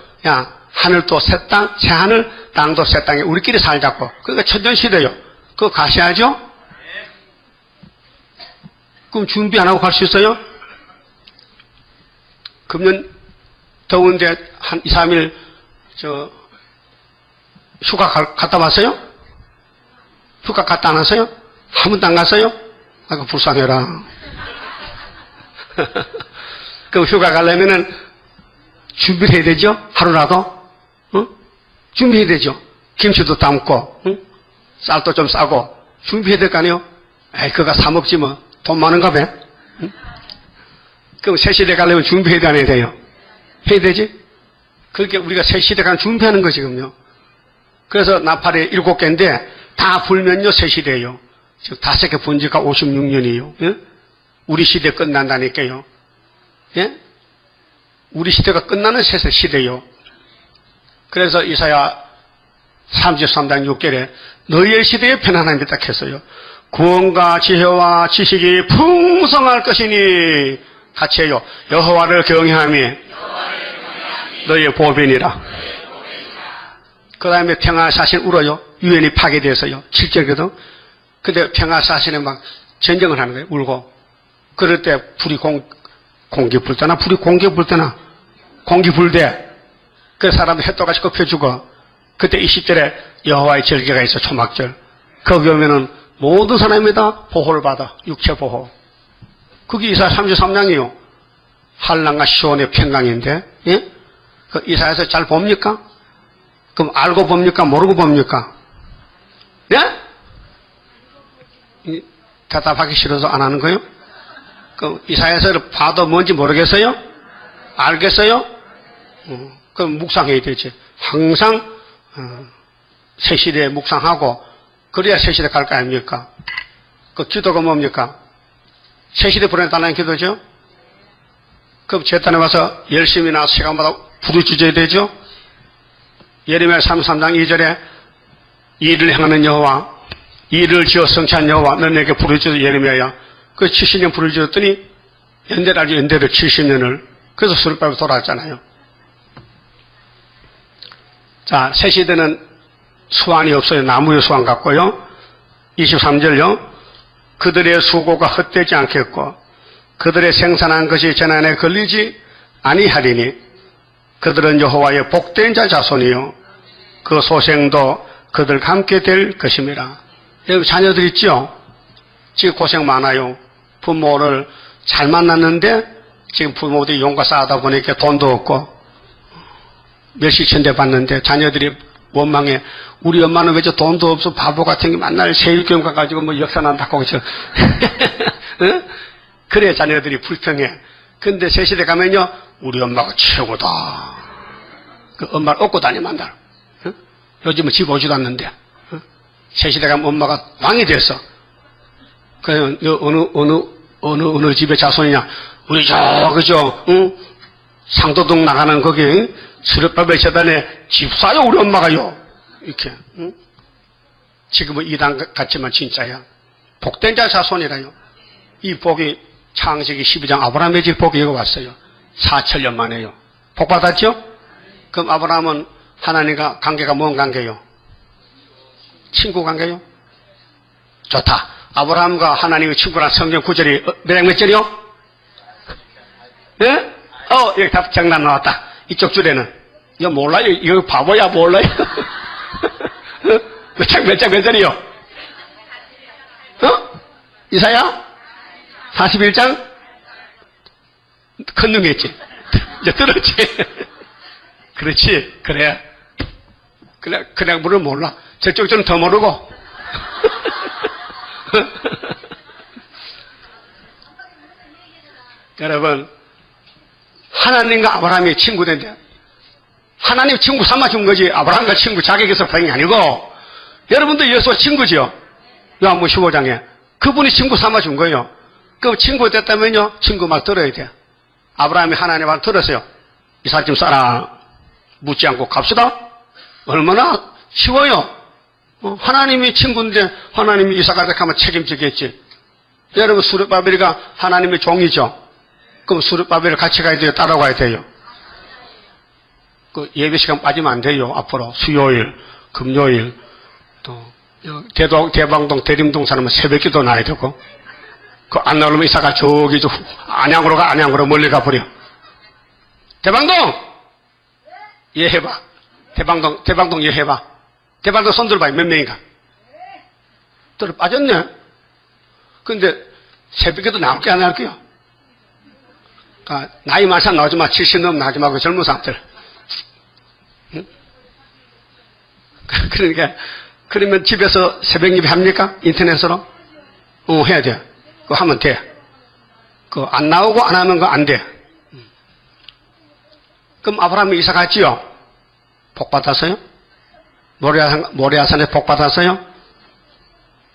S1: 하늘도 새 땅, 새 하늘, 땅도 새 땅에 우리끼리 살자고. 그러니까 천년시대요. 그거 가셔야죠? 그럼 준비 안 하고 갈 수 있어요? 금년 더운데 한 2, 3일 휴가 갔다 왔어요? 휴가 갔다 안 왔어요? 한 번도 안 갔어요? 아이고 불쌍해라. 그럼 휴가 가려면은 준비를 해야 되죠? 하루라도? 응? 준비해야 되죠? 김치도 담고, 응? 쌀도 좀 싸고, 준비해야 될 거 아니에요? 에이, 그가 사먹지 뭐. 돈 많은가 봐. 응? 그럼 새 시대 가려면 준비해야 돼, 안 해야 돼요? 해야 되지? 그렇게 우리가 새 시대 가는 준비하는 거 지금요. 그래서 나팔이 7개인데, 다 불면요, 새 시대예요. 지금 5개 분 지가 56년이에요. 예? 우리 시대 끝난다니까요. 예? 우리 시대가 끝나는 새 시대요. 그래서 이사야 33장 6절에 너희의 시대에 편안함이 딱 했어요. 구원과 지혜와 지식이 풍성할 것이니 같이 해요. 여호와를 경외함이 너희의 보배니라. 그 다음에 평화사신 울어요. 유엔이 파괴돼서요. 7절거든. 근데 평화사신에 막 전쟁을 하는 거예요. 울고. 그럴 때 불이 공기 불 때나 불이 공기 불 때나 공기 불 때 그 사람도 햇도같이 꺾여 죽어. 그때 20절에 여호와의 절기가 있어. 초막절. 거기 오면은 모든 사람이 다 보호를 받아. 육체 보호. 그게 이사야 33장이요. 한란과 시온의 평강인데, 예? 그 이사야에서 잘 봅니까? 그럼 알고 봅니까? 모르고 봅니까? 예? 대답하기 싫어서 안 하는 거예요? 그럼 이사야에서 봐도 뭔지 모르겠어요? 알겠어요? 그럼 묵상해야 되지. 항상 새시대에 묵상하고 그래야 새시대 갈 거 아닙니까? 그 기도가 뭡니까? 새시대 보내달라는 기도죠? 그럼 제단에 와서 열심히 나와서 시간마다 부르짖어야 되죠? 예레미야 33장 2절에 일을 행하는 여호와, 일을 지어 성취한 여호와, 너네에게 부르짖어. 예레미야야. 그 70년 부르짖었더니 연대를 알죠. 연대를 70년을. 그래서 수르바벨 돌아왔잖아요. 자, 새 시대는 수완이 없어요. 나무의 수완 같고요. 23절요. 그들의 수고가 헛되지 않겠고 그들의 생산한 것이 재난에 걸리지 아니하리니 그들은 여호와의 복된 자 자손이요 그 소생도 그들과 함께 될 것임이라. 여러분 자녀들 있죠? 지금 고생 많아요. 부모를 잘 만났는데 지금 부모들이 용과 싸우다 보니까 돈도 없고 멸시천대 받는데 자녀들이 원망해. 우리 엄마는 왜 저 돈도 없어 바보 같은 게 만날 세율교육 가가지고 뭐 역사난다고 그죠? 응? 그래 자녀들이 불평해. 근데 새 시대 가면요 우리 엄마가 최고다. 그 엄마를 업고 다니면 안다. 응? 요즘은 집 오지도 않는데 새 시대 가면 엄마가 왕이 됐어. 그냥 어느 집의 자손이냐? 우리 그죠? 응? 상도동 나가는 거기 수렵밥의 재단에 집사요 우리 엄마가요. 이렇게. 응? 지금은 이단 같지만 진짜야. 복된 자 자손이라요. 이 복이 창세기 12장 아브라함의 집 복이 여기 왔어요. 4천년 만에요. 복 받았죠? 그럼 아브라함은 하나님과 관계가 뭔 관계요? 친구 관계요? 좋다. 아브라함과 하나님의 친구란 성경 구절이 몇 절이요? 예? 여기 답 장난 나왔다. 이쪽 줄에는. 이거 몰라요. 이거 바보야 몰라요. 몇 절이요? 이사야? 41장? 큰 놈이었지. 이제 들었지. 그렇지. 그래. 그냥 물을 몰라. 저쪽 줄은 더 모르고. 여러분, 하나님과 아브라함이 친구 된대. 하나님 친구 삼아준 거지. 아브라함과 친구 자격에서 받은 게 아니고. 여러분도 예수와 친구지요. 요한복음 15장에. 그분이 친구 삼아준 거예요. 그럼 친구 됐다면요. 친구 말 들어야 돼. 아브라함이 하나님 말 들었어요. 이삭 좀 싸라. 묻지 않고 갑시다. 얼마나 쉬워요. 하나님이 친구인데 하나님이 이삭을 하면 책임지겠지. 여러분 수르바벨이가 하나님의 종이죠. 그럼 수르바벨을 같이 가야 돼요? 따라가야 돼요? 그 예배 시간 빠지면 안 돼요. 앞으로 수요일, 금요일, 또 대방동, 대림동 사람은 새벽기도 나야 되고, 그 안 나오면 이사가 저기 안양으로 가. 안양으로 멀리 가버려. 대방동 예해봐. 대방동 예해봐. 대방동 손 들어봐요. 몇 명인가? 들어 빠졌네. 근데 새벽에도 나올 게 안 나올게요. 그러니까 나이 많은 사람 나오지 마. 70 넘으면 나오지 말고 젊은 사람들. 응? 그러니까 그러면 집에서 새벽 예배 합니까? 인터넷으로? 해야 돼. 그거 하면 돼. 그거 안 나오고 안 하면 그거 안 돼. 그럼 아브라함이 이사 갔지요? 복 받았어요? 모리아산에 복 받았어요?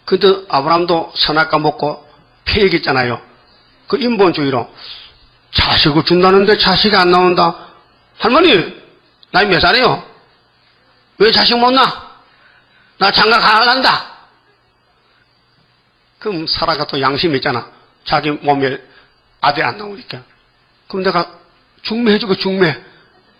S1: 근데 아브라함도 선악과 먹고 폐역 있잖아요. 그 인본주의로 자식을 준다는데 자식이 안 나온다. 할머니, 나이 몇 살이에요? 왜 자식 못 낳아? 나 장가 가란다. 그럼 사라가 또 양심이 있잖아. 자기 몸에 아들 안 나오니까. 그럼 내가 중매해주고 중매.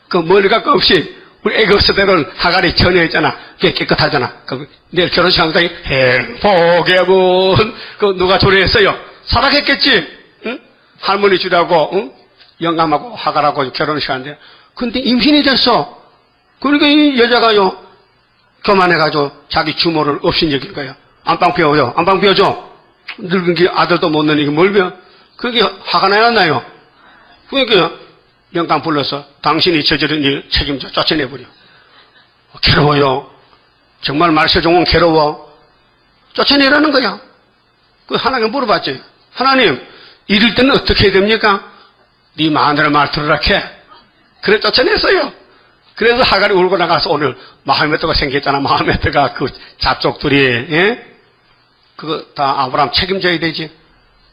S1: 그 멀리 갈 거 없이 우리 애가 없어대로는 하갈이 전해했잖아. 깨끗하잖아. 그럼 내일 결혼식 하는 데 행복의 문. 그 누가 조례했어요? 사랑했겠지? 응? 할머니 주라고, 응? 영감하고 하갈하고 결혼식 하는데. 근데 임신이 됐어. 그러니까 이 여자가요, 교만해가지고 자기 주모를 없인 여길 거야. 안방 비워줘. 안방 비워줘. 늙은 게 아들도 못 넣으니 뭘 비워? 그게 화가 나잖아요. 그러니까 영감 불러서 당신이 저지른 일 책임져 쫓아내버려. 괴로워요. 정말 말세종은 괴로워. 쫓아내라는 거야. 그 하나님 물어봤지. 하나님, 이럴 때는 어떻게 해야 됩니까? 네 마누라 말 들으라 캐. 그래 쫓아냈어요. 그래서 하갈이 울고 나가서 오늘 마하메트가 생겼잖아. 마하메트가 그 잡족들이, 예? 그거 다 아브라함 책임져야 되지.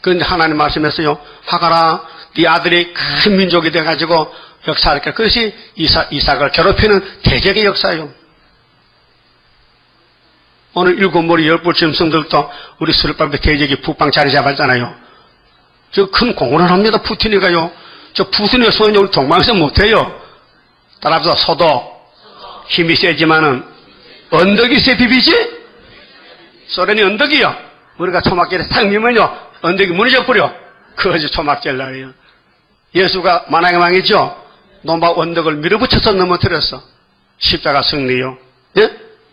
S1: 그런데 하나님 말씀했어요. 하갈아, 네 아들이 큰 민족이 돼가지고 역사할 게 그것이 이삭을 괴롭히는 대적의 역사예요. 오늘 일곱 머리 열불 짐승들도 우리 수르밥에 대적이 북방 자리 잡았잖아요. 저 큰 공헌을 합니다. 푸틴이가요. 저 푸틴의 소연을 동방에서 못해요. 따라서 서도 힘이 세지만은 언덕이 세 비비지? 소련이 언덕이요. 우리가 초막길에 탁 밀면요. 언덕이 무너져버려. 그것이 초막길 날이에요. 예수가 만왕의 왕이죠. 논바 언덕을 밀어붙여서 넘어뜨렸어. 십자가 승리요. 예?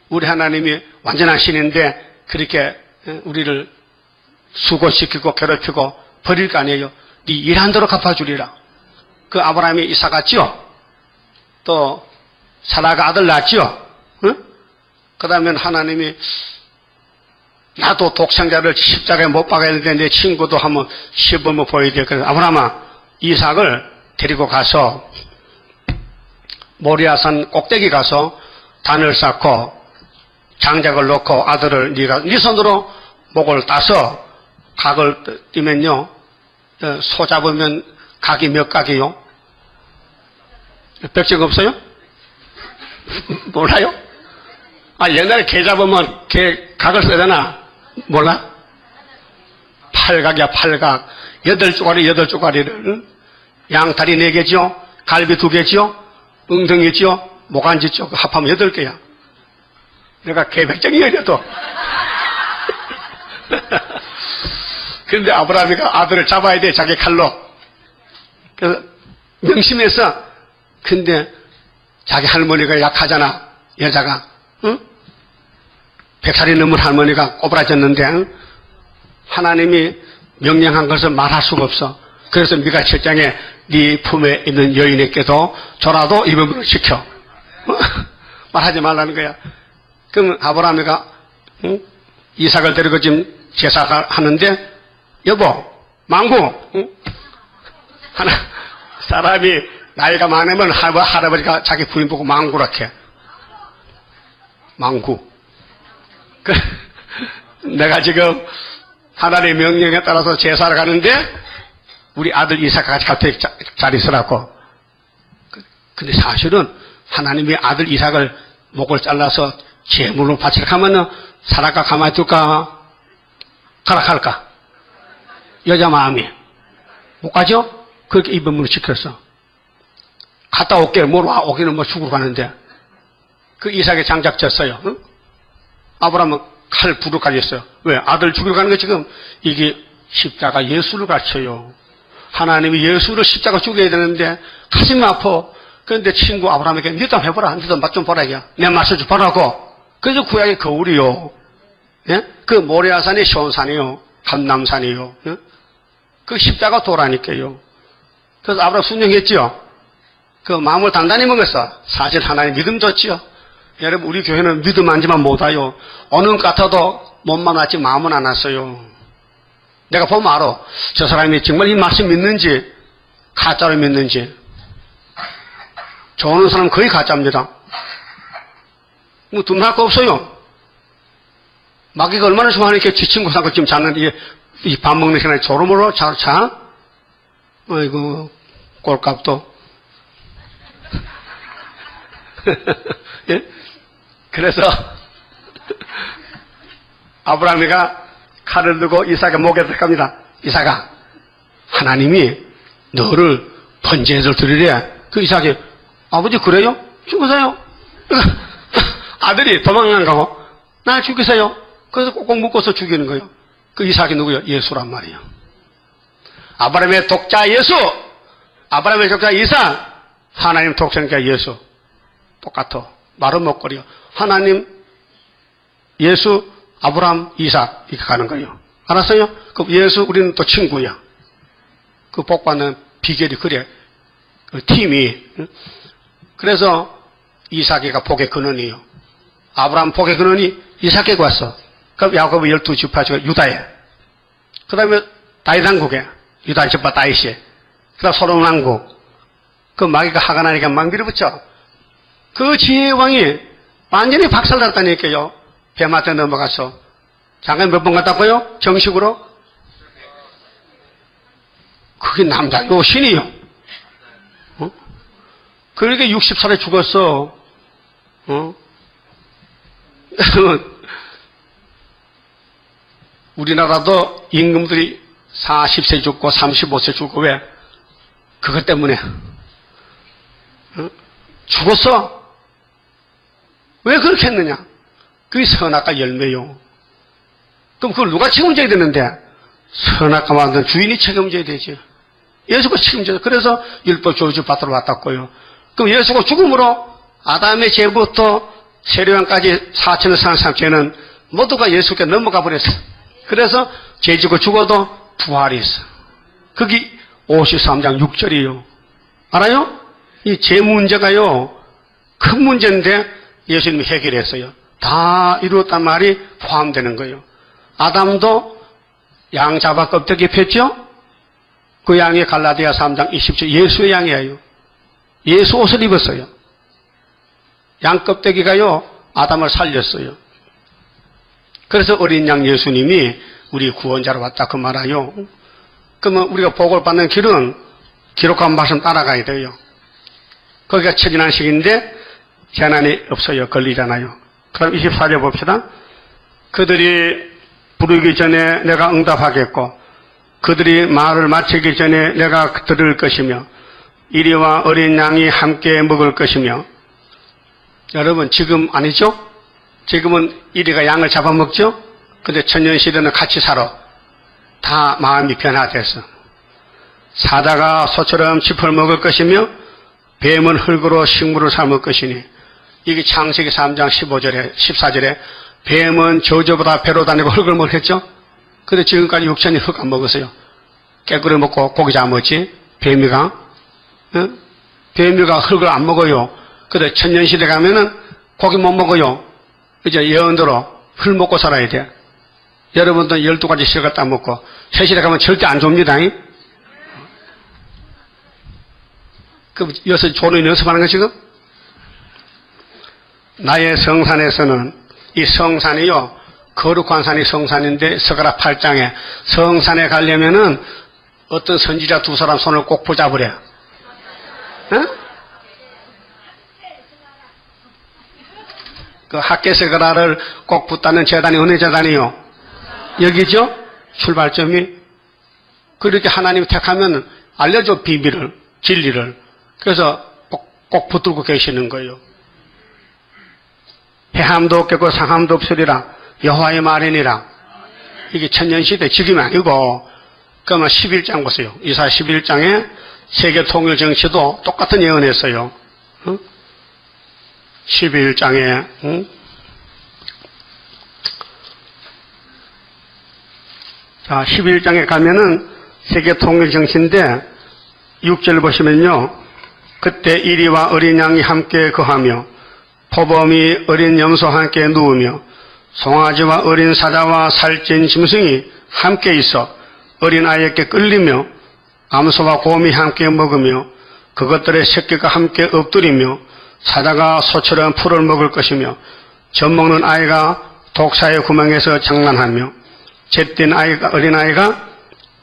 S1: 우리 하나님이 완전한 신인데 그렇게 우리를 수고시키고 괴롭히고 버릴 거 아니에요. 네 일한 대로 갚아주리라. 그 아브라함이 이삭 같지요. 또 사라가 아들 낳았지요. 응? 그 다음에 하나님이 나도 독생자를 십자가에 못 박아야 되는데 내 친구도 한번 시범을 보여야 돼. 그래서 아브라함아 이삭을 데리고 가서 모리아산 꼭대기 가서 단을 쌓고 장작을 놓고 아들을 네 손으로 목을 따서 각을 띄면요. 소 잡으면 각이 몇 각이요? 백적 없어요? 몰라요? 아, 옛날에 개 잡으면 개 각을 쓰잖아. 몰라? 팔각이야, 팔각. 8쪼가리, 8쪼가리를. 양다리 4개죠? 갈비 2개죠? 엉덩이죠? 목안지죠? 합하면 8개야. 내가 개백정이야, 이래도. 그런데 아브라함이가 아들을 잡아야 돼, 자기 칼로. 그래서 명심해서, 근데 자기 할머니가 약하잖아, 여자가. 응? 100살이 넘은 할머니가 꼬부라졌는데, 응? 하나님이 명령한 것을 말할 수가 없어. 그래서 미가 7장에 네 품에 있는 여인에게도 저라도 입음을 시켜. 말하지 말라는 거야. 그럼 아브라함이가 응? 이삭을 데리고 지금 제사를 하는데 여보 망구 응? 하나 사람이 나이가 많으면 할아버지가 자기 부인 보고 망구라 해. 망구. 내가 지금 하나님의 명령에 따라서 제사를 가는데 우리 아들 이삭과 같이 곁에 잘 있으라고. 근데 사실은 하나님이 아들 이삭을 목을 잘라서 제물로 바치라 하면은 사라가 가만히 둘까? 가락할까? 여자 마음이. 못 가죠? 그렇게 입음으로 시켰어. 갔다 올게. 뭘 와? 오기는 뭐 죽으러 가는데. 그 이삭의 장작 졌어요. 응? 아브라함은 칼 부르까지 했어요. 왜? 아들 죽이러 가는 거 지금 이게 십자가 예수를 가르쳐요. 하나님이 예수를 십자가 죽여야 되는데 가슴이 아파. 그런데 친구 아브라함에게 니도 해보라. 니도 맛 좀 보라. 이게. 내 맛을 좀 보라고. 그래서 구약의 거울이요. 예? 그 모리아산이 시온산이요. 감남산이요. 예? 그 십자가 도라니까요. 그래서 아브라함 순종했지요. 그 마음을 단단히 먹었어. 사실 하나님 믿음 줬지요. 여러분 우리 교회는 믿음 안지만 못와요. 오는 것 같아도 몸만 왔지 마음은 안 왔어요. 내가 보면 알아. 저 사람이 정말 이 말씀 믿는지 가짜로 믿는지. 좋아하는 사람은 거의 가짜입니다. 뭐 둔할 거 없어요. 마귀가 얼마나 좋아하니까 지 친구 사고 지금 잤는데 이 밥 먹는 시간에 졸음으로 자? 아이고 꼴값도. 예? 그래서 아브라함이가 칼을 들고 이삭의 목에 들어갑니다. 이삭아, 하나님이 너를 번제해서 드리래. 그 이삭이 아버지 그래요? 죽으세요. 아들이 도망간 거고 날 죽이세요. 그래서 꼭꼭 묶어서 죽이는 거예요. 그 이삭이 누구요? 예수란 말이에요. 아브라함의 독자 예수, 아브라함의 독자 이삭, 하나님 독생자 예수. 똑같아. 말은 못 거려. 하나님, 예수, 아브라함, 이삭 이렇게 가는 거예요. 알았어요? 그럼 예수 우리는 또 친구야. 그 복받는 비결이 그래. 그 팀이. 그래서 이삭이가 복의 근원이에요. 아브라함 복의 근원이 이삭에게 왔어. 그럼 야곱의 12지파 중에 유다에. 그 다음에 다윗 왕국에. 유다 지파 다윗에. 그 다음 솔로몬 왕국. 그 마귀가 화가 나니까 막 밀어붙여. 그 지혜의 왕이 완전히 박살났다니까요. 뱀한테 넘어가서. 잠깐 몇 번 갔다고요? 정식으로? 그게 남자요, 신이요. 어? 그러니까 60살에 죽었어. 어? 우리나라도 임금들이 40세 죽고 35세 죽고 왜? 그것 때문에. 어? 죽었어. 왜 그렇게 했느냐? 그게 선악과 열매요. 그럼 그걸 누가 책임져야 되는데? 선악과 만든 주인이 책임져야 되죠. 예수가 책임져요. 그래서 율법 저주 받으러 왔다고요. 그럼 예수가 죽음으로 아담의 죄부터 세례왕까지 4천을 사는 사람 죄는 모두가 예수께 넘어가 버렸어. 그래서 죄지고 죽어도 부활이 있어. 그게 53장 6절이에요. 알아요? 이 죄 문제가요, 큰 문제인데 예수님이 해결했어요. 다 이루었단 말이 포함되는 거예요. 아담도 양 잡아 껍데기 폈죠? 그 양이 갈라디아 3장 20절 예수의 양이에요. 예수 옷을 입었어요. 양 껍데기가요, 아담을 살렸어요. 그래서 어린 양 예수님이 우리 구원자로 왔다 그 말아요. 그러면 우리가 복을 받는 길은 기록한 말씀 따라가야 돼요. 거기가 천인안식인데 재난이 없어요. 걸리잖아요. 그럼 24절 봅시다. 그들이 부르기 전에 내가 응답하겠고 그들이 말을 마치기 전에 내가 들을 것이며 이리와 어린 양이 함께 먹을 것이며. 여러분 지금 아니죠? 지금은 이리가 양을 잡아먹죠? 근데 천년시대는 같이 살아. 다 마음이 변화돼서. 사자가 소처럼 짚을 먹을 것이며 뱀은 흙으로 식물을 삶을 것이니. 이게 창세기 3장 15절에 14절에 뱀은 저주보다 배로 다니고 흙을 먹었죠? 근데 지금까지 육천이 흙 안 먹었어요. 깨구리 먹고 고기 잡았지? 뱀이가. 응? 뱀이가 흙을 안 먹어요. 근데 천년시대 가면은 고기 못 먹어요. 이제 예언대로 흙 먹고 살아야 돼. 여러분도 12가지 실을 딱 먹고 새 시대 가면 절대 안 줍니다. 그럼 여기서 조는 연습하는 거 지금? 나의 성산에서는 이 성산이요, 거룩한 산이 성산인데 서가라 8장에 성산에 가려면은 어떤 선지자 두 사람 손을 꼭 붙잡으래. 응? 그 학계서가라를 꼭 붙다는 재단이 어느 재단이요? 여기죠? 출발점이. 그렇게 하나님이 택하면 알려줘, 비밀을, 진리를. 그래서 꼭 붙들고 계시는 거예요. 해함도 없겠고 상함도 없으리라. 여호와의 말이니라. 이게 천년시대 지금이 아니고. 그러면 11장 보세요. 이사야 11장에 세계 통일 정치도 똑같은 예언했어요. 응? 11장에 응? 자, 11장에 가면은 세계 통일 정치인데 6절 보시면요. 그때 이리와 어린 양이 함께 거하며 포범이 어린 염소와 함께 누우며 송아지와 어린 사자와 살찐 짐승이 함께 있어 어린 아이에게 끌리며 암소와 곰이 함께 먹으며 그것들의 새끼가 함께 엎드리며 사자가 소처럼 풀을 먹을 것이며 젖 먹는 아이가 독사의 구멍에서 장난하며 잿된 아이가 어린아이가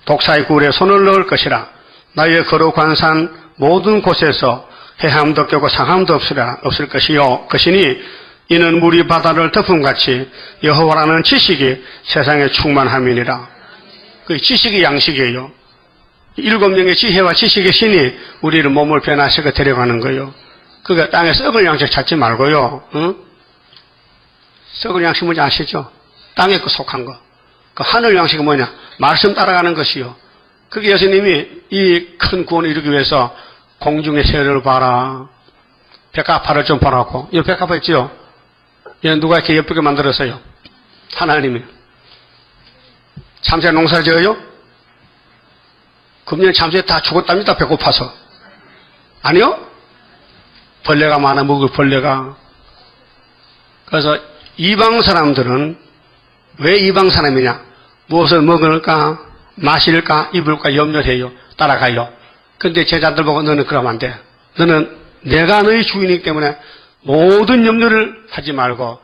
S1: 독사의 굴에 손을 넣을 것이라. 나의 거룩한 산 모든 곳에서 해함도 없고 상함도 없을 것이니 이는 물이 바다를 덮음같이 여호와라는 지식이 세상에 충만함이니라. 그 지식이 양식이에요. 7명의 지혜와 지식의 신이 우리를 몸을 변화시켜 데려가는 거예요. 그러니까 땅에 썩을 양식 찾지 말고요. 응? 썩을 양식 뭔지 아시죠? 땅에 그 속한 거. 그 하늘 양식은 뭐냐? 말씀 따라가는 것이요. 그게 예수님이 이 큰 구원을 이루기 위해서 공중의 새를 봐라. 백합화를 좀 보라고. 이 백합화 있죠? 얘 누가 이렇게 예쁘게 만들었어요? 하나님이. 참새 농사 지어요? 금년 참새 다 죽었답니다. 배고파서. 아니요? 벌레가 많아 먹을 벌레가. 그래서 이방 사람들은 왜 이방 사람이냐? 무엇을 먹을까, 마실까, 입을까 염려를 해요. 따라가요. 근데 제자들 보고 너는 그러면 안 돼. 너는 내가 너희 주인이기 때문에 모든 염려를 하지 말고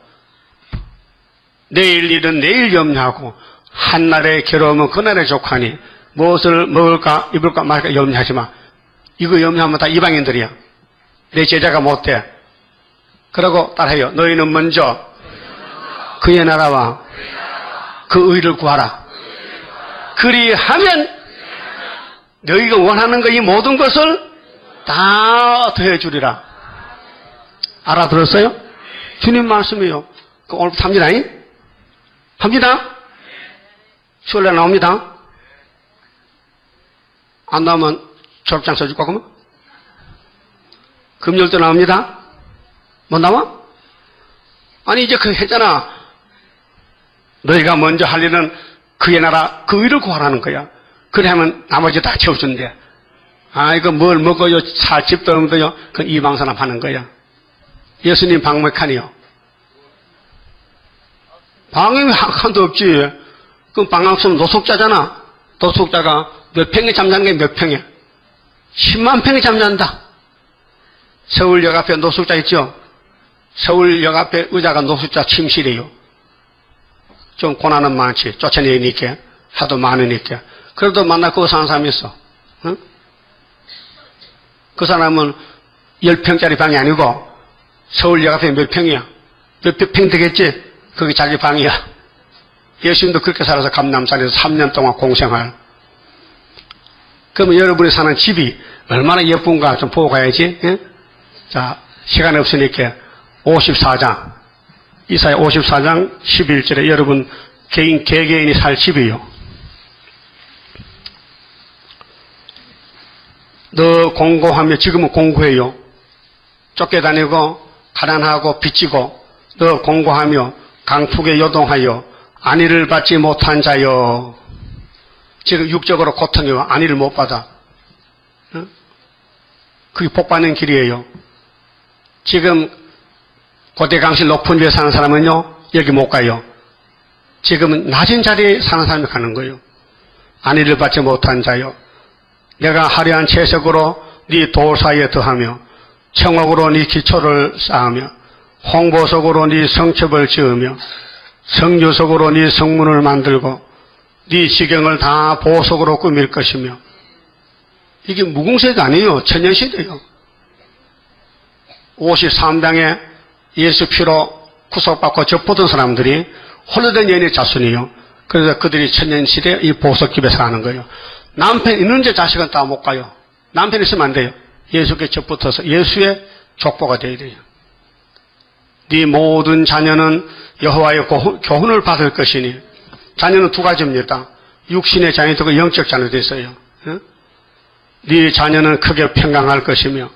S1: 내일 일은 내일 염려하고 한날의 괴로움은 그날의 족하니 무엇을 먹을까, 입을까, 마실까 염려하지 마. 이거 염려하면 다 이방인들이야. 내 제자가 못돼. 그러고 따라해요. 너희는 먼저 그의 나라와 그 의를 구하라. 그리하면 너희가 원하는 거 이 모든 것을 다 더해주리라. 알아들었어요? 주님 말씀이요. 오늘부터 합니다. 합니다. 수요일에 나옵니다. 안 나오면 졸업장 써줄 거구만. 금요일도 나옵니다. 못 나와? 아니 이제 그 했잖아. 너희가 먼저 할 일은 그의 나라 그 의를 구하라는 거야. 그래 하면 나머지 다 채워준대. 아 이거 뭘 먹어요. 살 집도 없는데요. 그건 이방 사람 하는 거야. 예수님 방 몇 칸이요? 방이 한 칸도 없지. 그럼 방 없으면 노숙자잖아. 노숙자가 몇 평에 잠자는 게 몇 평이야? 10만 평에 잠잔다. 서울역 앞에 노숙자 있죠? 서울역 앞에 의자가 노숙자 침실이에요. 좀 고난은 많지. 쫓아내니까. 하도 많으니까. 그래도 만나 그거 사는 사람이 있어. 응? 그 사람은 10평짜리 방이 아니고 서울역 앞에 몇 평이야? 몇 평 되겠지? 그게 자기 방이야. 예수님도 그렇게 살아서 감남산에서 3년 동안 공생할. 그러면 여러분이 사는 집이 얼마나 예쁜가 좀 보고 가야지. 예? 자, 시간이 없으니까 54장. 이사야 54장 11절에 여러분 개개인이 살 집이요. 너 공고하며 지금은 공고해요. 쫓겨다니고 가난하고 빚지고 너 공고하며 강폭에 요동하여 안위를 받지 못한 자여. 지금 육적으로 고통이와 안위를 못 받아. 그게 복받는 길이에요. 지금 고대강실 높은 위에 사는 사람은요 여기 못 가요. 지금은 낮은 자리에 사는 사람이 가는 거예요. 안위를 받지 못한 자여. 내가 화려한 채석으로 네 돌 사이에 더하며 청옥으로 네 기초를 쌓으며 홍보석으로 네 성첩을 지으며 성유석으로 네 성문을 만들고 네 지경을 다 보석으로 꾸밀 것이며. 이게 무궁세가 아니에요. 천년시대예요. 53당에 예수 피로 구속받고 접붙은 사람들이 홀로된 여인의 자손이에요. 그래서 그들이 천년시대에 이 보석집에 사는 거예요. 남편 있는데 자식은 다 못 가요. 남편 있으면 안 돼요. 예수께 접붙어서 예수의 족보가 되어야 돼요. 네 모든 자녀는 여호와의 교훈을 받을 것이니. 자녀는 두 가지입니다. 육신의 자녀도 있고 영적 자녀도 있어요. 네 자녀는 크게 평강할 것이며.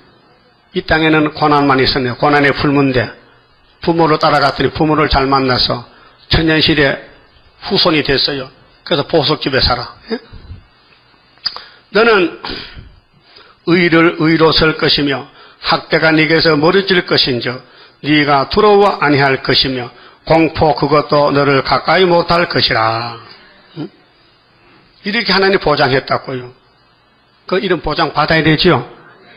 S1: 이 땅에는 고난만 있었네요. 고난의 풀문대. 부모를 따라갔더니 부모를 잘 만나서 천년시대 후손이 됐어요. 그래서 보석집에 살아. 너는 의를 설 것이며 학대가 네게서 멀어질 것인즉 네가 두려워 아니할 것이며 공포 그것도 너를 가까이 못할 것이라. 이렇게 하나님 보장했다고요. 그 이런 보장 받아야 되지요.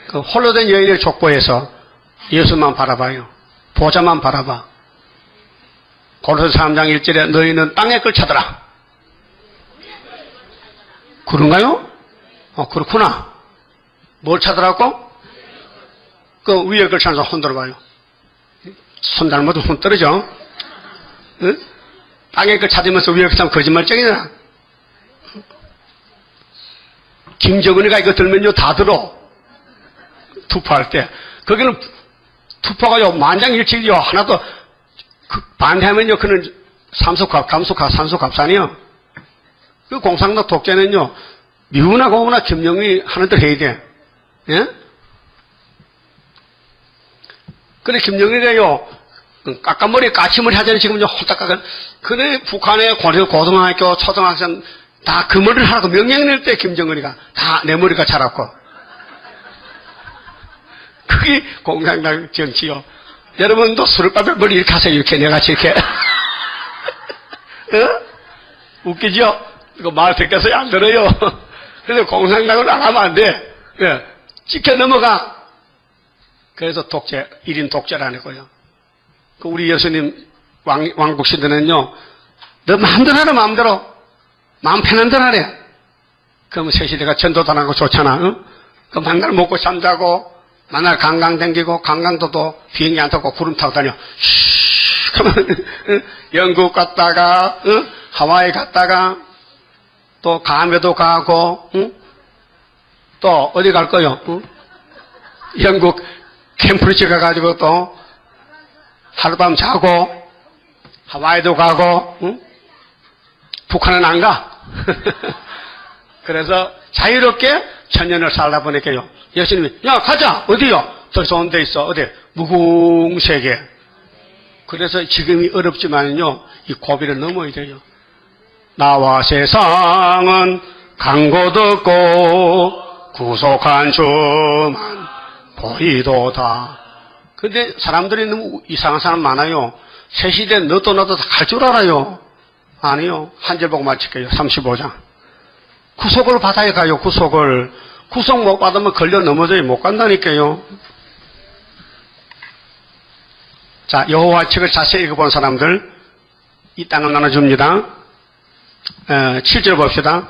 S1: 그 홀로 된 여인의 족보에서 예수만 바라봐요. 보좌만 바라봐. 고린도서 3장 1절에 너희는 땅의 걸 찾아라. 그런가요? 그렇구나. 뭘 찾으라고? 그 위에 걸 찾아서 손 들어봐요. 손 잘못하면 손 떨어져. 응? 땅에 걸 찾으면서 위에 걸 찾으면 거짓말쟁이잖아. 김정은이가 이거 들면요 다 들어. 투표할 때. 거기는 투표가요 만장일치요. 하나도 반대하면요 그는 삼소갑, 감소갑, 산소갑산이요. 그 공산당 독재는요 미우나 고우나 김정은이 하는 대로 해야 돼. 예? 그래 김정은이가요 까까머리, 까치머리 하자니 지금 홀딱 깎아. 그래, 북한의 고등학교, 초등학생 다 그 머리를 하라고 명령 낼 때 김정은이가 다 내 머리가 자랐고. 그게 공산당 정치요. 여러분도 술밥에 머리 이렇게 하세요. 이렇게 내같이 이렇게. 웃기죠? 이거 말 듣겠어요? 안 들어요? 그래서 공산당을 안 하면 안 돼. 예. 찍혀 넘어가. 그래서 독재, 1인 독재라는 거예요. 그 우리 예수님 왕국 시대는요, 너 마음대로 하라, 마음대로. 마음 편한 대로 하래. 그러면 새 시대가 전도도 안 하고 좋잖아. 응? 그 만날 먹고 잠자고, 만날 관광 댕기고, 관광도도 비행기 안 타고 구름 타고 다녀. 쉬, 그러면, 영국 갔다가, 하와이 갔다가, 또 감에도 가고, 또 어디 갈 거요? 영국 캠프리지 가가지고 또 하룻밤 자고, 하와이도 가고, 북한은 안 가. 그래서 자유롭게 천년을 살다 보니까요. 예수님이, 야, 가자! 어디요? 더 좋은 데 있어. 어디? 무궁세계. 그래서 지금이 어렵지만요, 이 고비를 넘어야 돼요. 나와 세상은 강고 덥고 구속한 주만 보이도다. 근데 사람들이 너무 이상한 사람 많아요. 새 시대 너도 나도 다 갈 줄 알아요. 아니요. 한 절 보고 마칠게요. 35장. 구속을 받아야 가요. 구속을. 구속 못 받으면 걸려 넘어져요. 못 간다니까요. 자, 여호와 책을 자세히 읽어본 사람들 이 땅을 나눠줍니다. 7절 봅시다.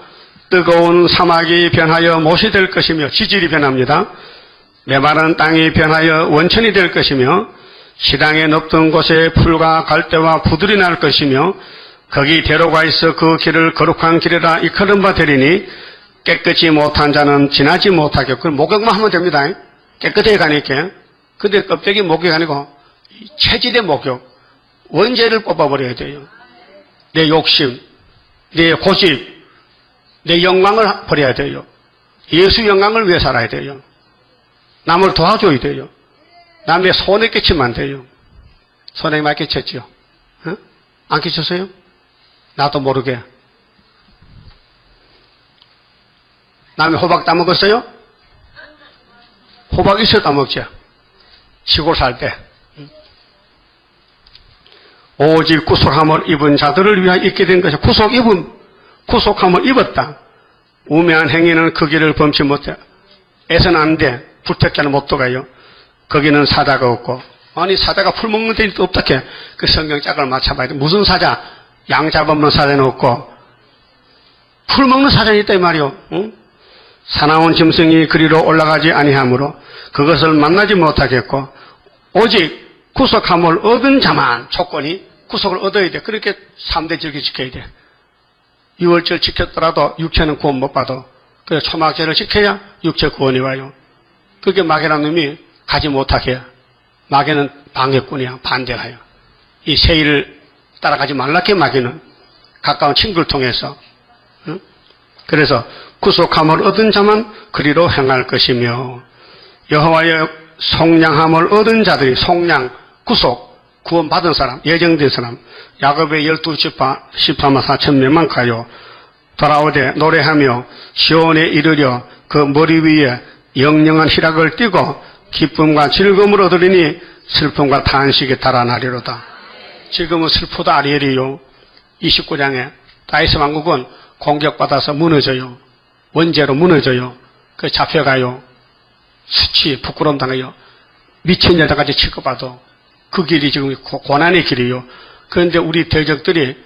S1: 뜨거운 사막이 변하여 못이 될 것이며 지질이 변합니다. 메마른 땅이 변하여 원천이 될 것이며 시당에 높던 곳에 풀과 갈대와 부들이 날 것이며 거기 대로가 있어 그 길을 거룩한 길이라 이끌은 바 되리니 깨끗이 못한 자는 지나지 못하게. 그 목욕만 하면 됩니다. 깨끗하게 가니까. 근데 껍데기 목욕이 아니고 체질의 목욕. 원죄를 뽑아버려야 돼요. 내 욕심, 내 고집, 내 영광을 버려야 돼요. 예수 영광을 위해 살아야 돼요. 남을 도와줘야 돼요. 남의 손에 끼치면 안 돼요. 손에 많이 끼쳤죠? 안 끼쳤어요? 나도 모르게. 남의 호박 따먹었어요? 호박 있어야 따먹죠. 시골 살 때. 오직 구속함을 입은 자들을 위하여 있게 된 것이 구속함을 입었다. 우매한 행위는 그 길을 범치 못해. 애서는 안 돼. 불택자는 못 들어가요. 거기는 사자가 없고. 아니, 사자가 풀 먹는 데 어떻게 그 성경 짝을 맞춰봐야 돼. 무슨 사자? 양 잡아먹는 사자는 없고, 풀 먹는 사자는 있다, 이 말이요. 응? 사나운 짐승이 그리로 올라가지 아니하므로 그것을 만나지 못하겠고, 오직 구속함을 얻은 자만 조건이 구속을 얻어야 돼. 그렇게 3대 절기 지켜야 돼. 6월절 지켰더라도 육체는 구원 못 받아. 그래서 초막절을 지켜야 육체 구원이 와요. 그게 마귀라는 놈이 가지 못하게 해요. 마귀는 방해꾼이야. 반대하여. 이 세일을 따라가지 말라게 마귀는 가까운 친구를 통해서. 응? 그래서 구속함을 얻은 자만 그리로 행할 것이며 여호와의 속량함을 얻은 자들이 속량, 구속, 구원받은 사람, 예정된 사람 야곱의 12지파 14만 4천 명만 가요. 돌아오되 노래하며 시온에 이르려 그 머리 위에 영영한 희락을 띠고 기쁨과 즐거움을 얻으리니 슬픔과 탄식이 달아나리로다. 지금은 슬프다 아리엘이요. 29장에 다윗 왕국은 공격받아서 무너져요. 원죄로 무너져요. 그 잡혀가요. 수치, 부끄러움 당해요. 미친 여자까지 취급받아. 그 길이 지금 고난의 길이요. 그런데 우리 대적들이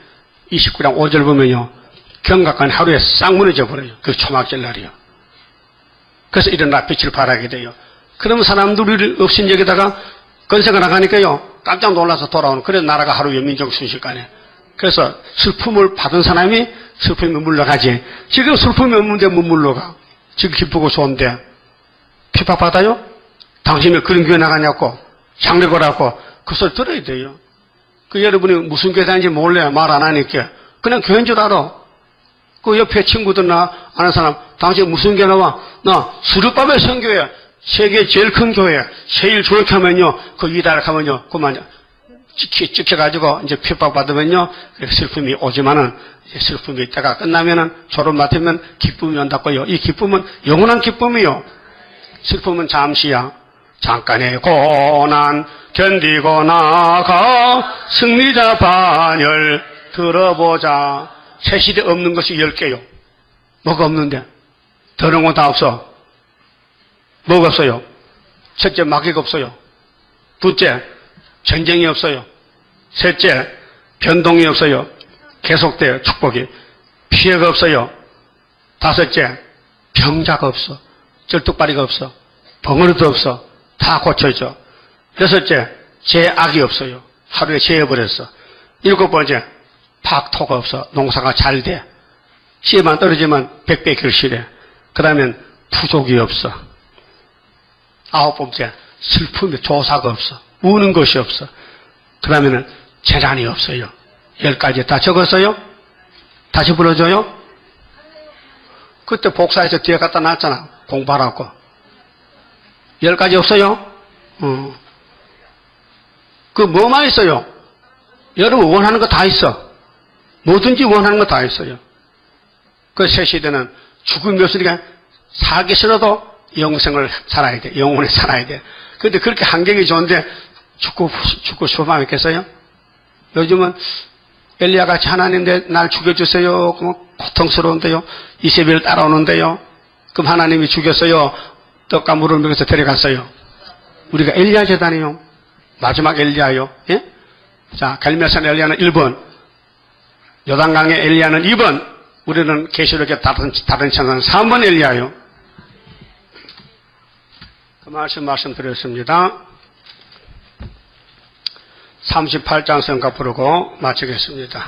S1: 29장 5절 보면요. 경각한 하루에 싹 무너져 버려요. 그 초막절 날이요. 그래서 일어나 빛을 발하게 돼요. 그러면 사람들이 없인 여기다가 건세가 나가니까요. 깜짝 놀라서 돌아오는. 그래서 나라가 하루에 민족 순식간에. 그래서 슬픔을 받은 사람이 슬픔이 물러가지. 지금 슬픔이 없는데 못 물러가. 지금 기쁘고 좋은데 핍박받아요? 당신이 그런 교회 나가냐고 장례거라고 그 소리 들어야 돼요. 그 여러분이 무슨 교회 다니는지 몰래 말 안 하니까 그냥 교회인 줄 알아. 그 옆에 친구들 나 아는 사람 당신 무슨 교회 나와? 나 수르바벨 성교회 세계 제일 큰 교회 제일 좋게 하면요 그 이달에 가면요 그만 찍혀가지고 이제 핍박받으면요, 슬픔이 오지만은, 슬픔이 때가 끝나면은, 졸업 맡으면 기쁨이 온다고요. 이 기쁨은 영원한 기쁨이요. 슬픔은 잠시야. 잠깐의 고난 견디고 나가 승리자 반열 들어보자. 새 시대 없는 것이 10개요. 뭐가 없는데? 더러운 건 다 없어. 뭐가 없어요? 첫째, 마귀가 없어요. 둘째, 전쟁이 없어요. 셋째, 변동이 없어요. 계속돼요, 축복이. 피해가 없어요. 다섯째, 병자가 없어. 쩔뚝발이가 없어. 벙어리도 없어. 다 고쳐져. 여섯째, 죄악이 없어요. 하루에 죄해버렸어. 일곱 번째, 박토가 없어. 농사가 잘 돼. 씨만 떨어지면 100배 결실해. 그 다음엔 부족이 없어. 아홉 번째, 슬픔이 조사가 없어. 우는 것이 없어. 그 다음에는 재난이 없어요. 10가지 다 적었어요? 다시 불러줘요? 그때 복사해서 뒤에 갖다 놨잖아. 공부하라고. 10가지 없어요? 그 뭐만 있어요? 여러분 원하는 거 다 있어. 뭐든지 원하는 거 다 있어요. 그 새 시대는 죽음이 없으니까 살기 싫어도 영생을 살아야 돼. 영혼을 살아야 돼. 그런데 그렇게 환경이 좋은데 죽고 싶으면 있겠어요? 요즘은 엘리야 같이 하나님인데 날 죽여주세요. 그럼 고통스러운데요. 이세벨 따라오는데요. 그럼 하나님이 죽였어요. 떡과 물을 먹여서 데려갔어요. 우리가 엘리야 재단이요. 마지막 엘리야요. 예? 자, 갈멜산 엘리야는 1번, 요단강의 엘리야는 2번, 우리는 계시록의 다른 천사는 3번 엘리야요. 그 말씀드렸습니다. 38장 성가 부르고 마치겠습니다.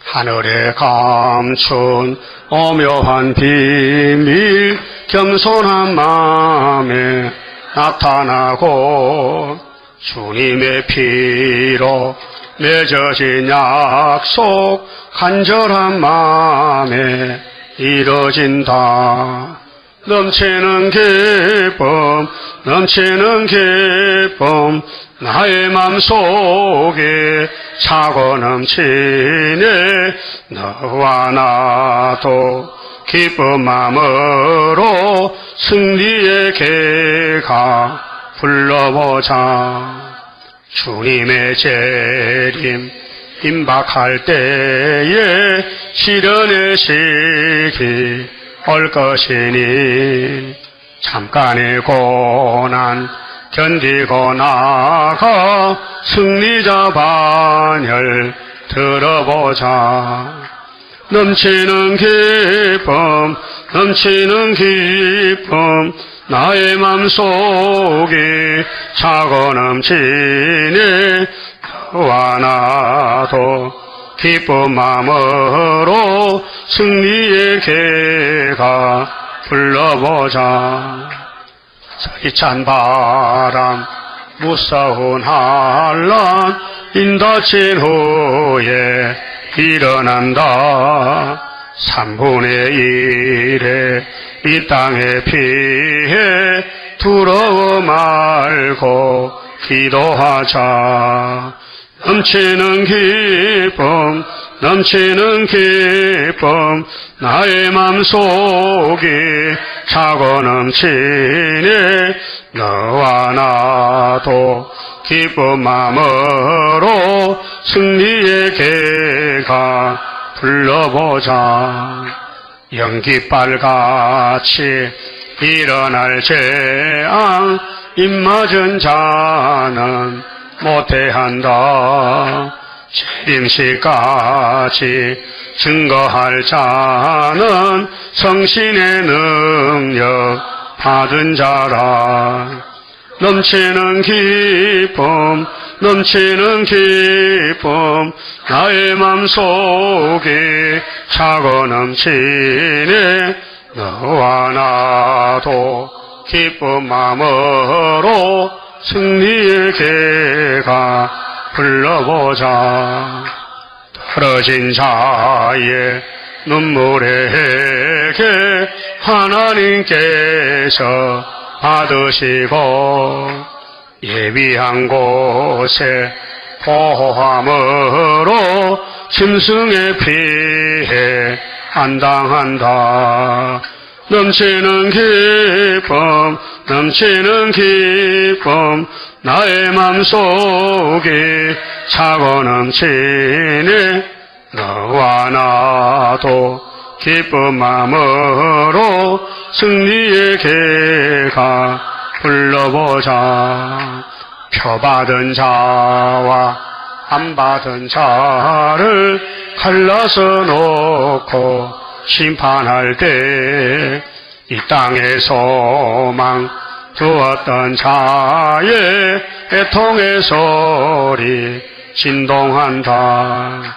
S1: 하늘에 감춘 오묘한 비밀 겸손한 마음에 나타나고 주님의 피로 맺어진 약속 간절한 마음에 이뤄진다. 넘치는 기쁨 나의 맘속에 차고 넘치네. 너와 나도 기쁜 마음으로 승리의 개가 불러보자. 주님의 재림 임박할 때에 시련의 시기 올 것이니 잠깐의 고난 견디고 나가 승리자 반열 들어보자. 넘치는 기쁨 나의 맘속에 차고 넘치네. 너와 나도 기쁜 마음으로 승리의 개가 불러보자. 서리찬 바람 무서운 한란 인도친 후에 일어난다. 3분의 1의 이 땅에 피해 두려워 말고 기도하자. 넘치는 기쁨 나의 맘속에 차고 넘치네. 너와 나도 기쁜 마음으로 승리의 개가 불러보자. 연기빨같이 일어날 재앙 입맞은 자는 못해한다. 재림시까지 증거할 자는 성신의 능력 받은 자라. 넘치는 기쁨 나의 맘속에 차고 넘치네. 너와 나도 기쁜 마음으로 승리의 개가 불러보자. 떨어진 자의 눈물의 해게 하나님께서 받으시고 예비한 곳에 보호함으로 짐승의 피해 안당한다. 넘치는 기쁨 넘치는 기쁨 나의 맘속에 차고 넘치네. 너와 나도 기쁜 마음으로 승리의 개가 불러보자. 표받은 자와 안 받은 자를 갈라서 놓고 심판할 때 이 땅의 소망 두었던 자의 애통의 소리 진동한다.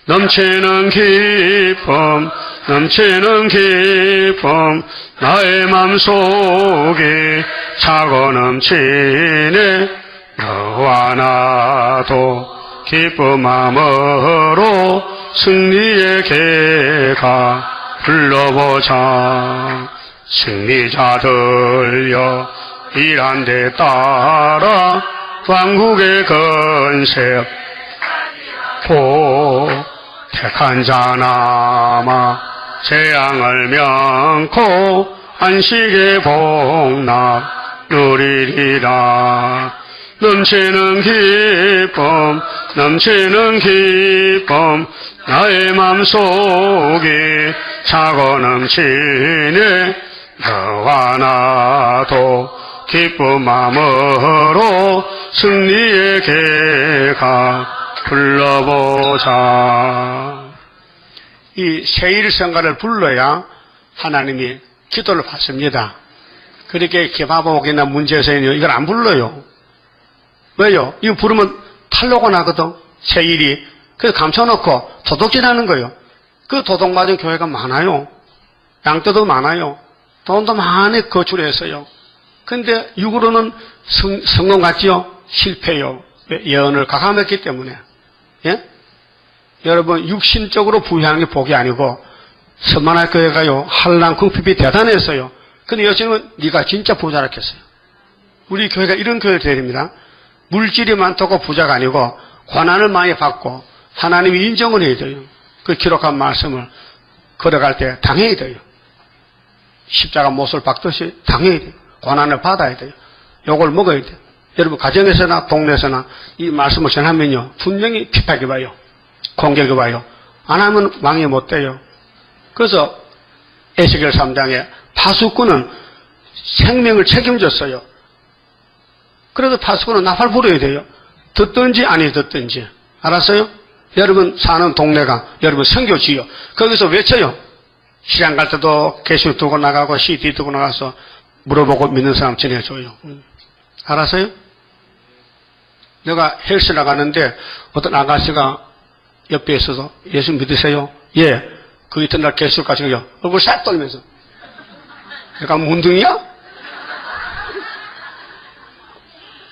S1: 넘치는 기쁨 넘치는 기쁨 나의 맘속에 차고 넘치네. 너와 나도 기쁜 마음으로 승리의 개가 불러보자. 승리자들여 일한 데 따라 왕국의 건세 택한 자 남아 재앙을 면코 안식의 복락 누리리라. 넘치는 기쁨 넘치는 기쁨 나의 맘속에 차고 넘치네. 너와 나도 기쁜 마음으로 승리의 개가 불러보자. 이 세일성가를 불러야 하나님이 기도를 받습니다. 그렇게 개바복이나 문제에서는요, 이걸 안 불러요. 왜요? 이거 부르면 탈로가 나거든, 세일이. 그래서 감춰놓고 도둑질하는 거예요. 그 도둑 맞은 교회가 많아요. 양떼도 많아요. 돈도 많이 거출했어요. 근데 육으로는 성공 같지요? 실패요. 예언을 가감했기 때문에. 예? 여러분, 육신적으로 부유한 게 복이 아니고, 서만할 교회가요, 한란 궁핍이 대단했어요. 근데 요즘은 네가 진짜 부자라 했어요. 우리 교회가 이런 교회가 되어야 됩니다. 물질이 많다고 부자가 아니고, 고난을 많이 받고, 하나님이 인정을 해야 돼요. 그 기록한 말씀을 걸어갈 때 당해야 돼요. 십자가 못을 박듯이 당해야 돼요. 고난을 받아야 돼요. 욕을 먹어야 돼요. 여러분, 가정에서나 동네에서나 이 말씀을 전하면요, 분명히 핍박이 와요. 공격이 와요. 안 하면 왕이 못 돼요. 그래서 에스겔 3장에 파수꾼은 생명을 책임졌어요. 그래도 파수꾼은 나팔 불어야 돼요. 듣든지 아니 듣든지. 알았어요? 여러분 사는 동네가 여러분 선교지요. 거기서 외쳐요. 시장 갈 때도 개수 두고 나가고 CD 두고 나가서 물어보고 믿는 사람 전해줘요. 알았어요? 내가 헬스 나가는데 어떤 아가씨가 옆에 있어서 예수 믿으세요? 예. 그 이튿날 개수 가지고요. 얼굴 싹 떨면서. 내가 문둥이야?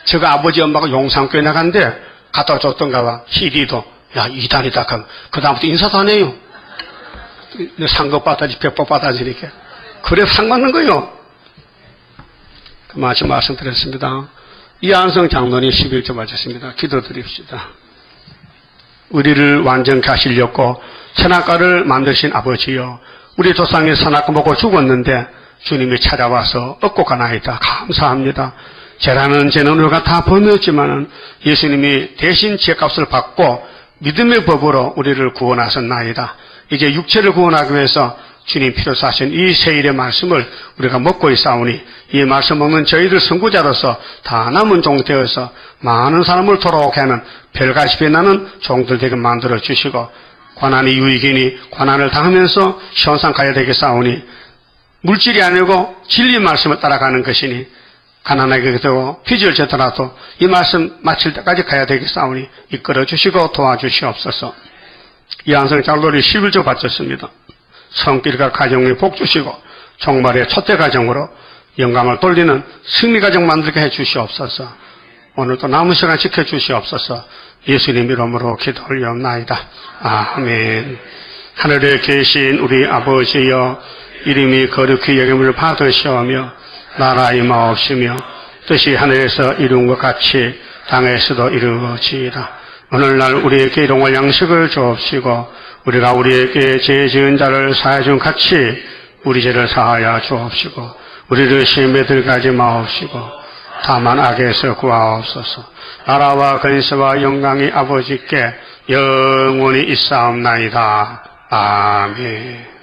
S1: 제가 아버지 엄마가 용산교회 나갔는데 갖다 줬던가 봐. CD도. 야, 이단이다. 그 다음부터 인사도 안 해요. 상급 받아지, 백법 받아지, 이렇게. 그래, 상 받는 거요. 그 말씀드렸습니다. 이한성 장로님 11조 맞았습니다. 기도 드립시다. 우리를 완전케 하시려고 선악과를 만드신 아버지여, 우리 조상이 선악과 먹고 죽었는데 주님이 찾아와서 얻고 가나이다. 감사합니다. 죄라는 죄는 우리가 다 범했지만은 예수님이 대신 죄값을 받고 믿음의 법으로 우리를 구원하셨나이다. 이제 육체를 구원하기 위해서 주님 피로써 하신 이 세일의 말씀을 우리가 먹고 있사오니 이 말씀 먹는 저희들 선구자로서 다 남은 종 되어서 많은 사람을 돌아오게 하는 별같이 빛나는 종들 되게 만들어 주시고, 고난이 유익이니 고난을 당하면서 시원상 가야 되겠사오니 물질이 아니고 진리 말씀을 따라가는 것이니 가난하게 되고 빚을 졌더라도 이 말씀 마칠 때까지 가야 되겠사오니 이끌어 주시고 도와주시옵소서. 이한성 장로리 11조 바쳤습니다. 성길과 가정에 복 주시고 종말의 첫째 가정으로 영광을 돌리는 승리 가정 만들게 해 주시옵소서. 오늘도 남은 시간 지켜 주시옵소서. 예수님 이름으로 기도 올려옵나이다. 아멘. 하늘에 계신 우리 아버지여, 이름이 거룩히 여김을 받으시오며 나라의 마옵시며 뜻이 하늘에서 이룬 것 같이 땅에서도 이루어지이다. 오늘날 우리에게 일용할 양식을 주옵시고 우리가 우리에게 죄 지은 자를 사하여 준 같이 우리 죄를 사하여 주옵시고 우리를 시험에 들어가지 마옵시고 다만 악에서 구하옵소서. 나라와 근세와 영광이 아버지께 영원히 있사옵나이다. 아멘.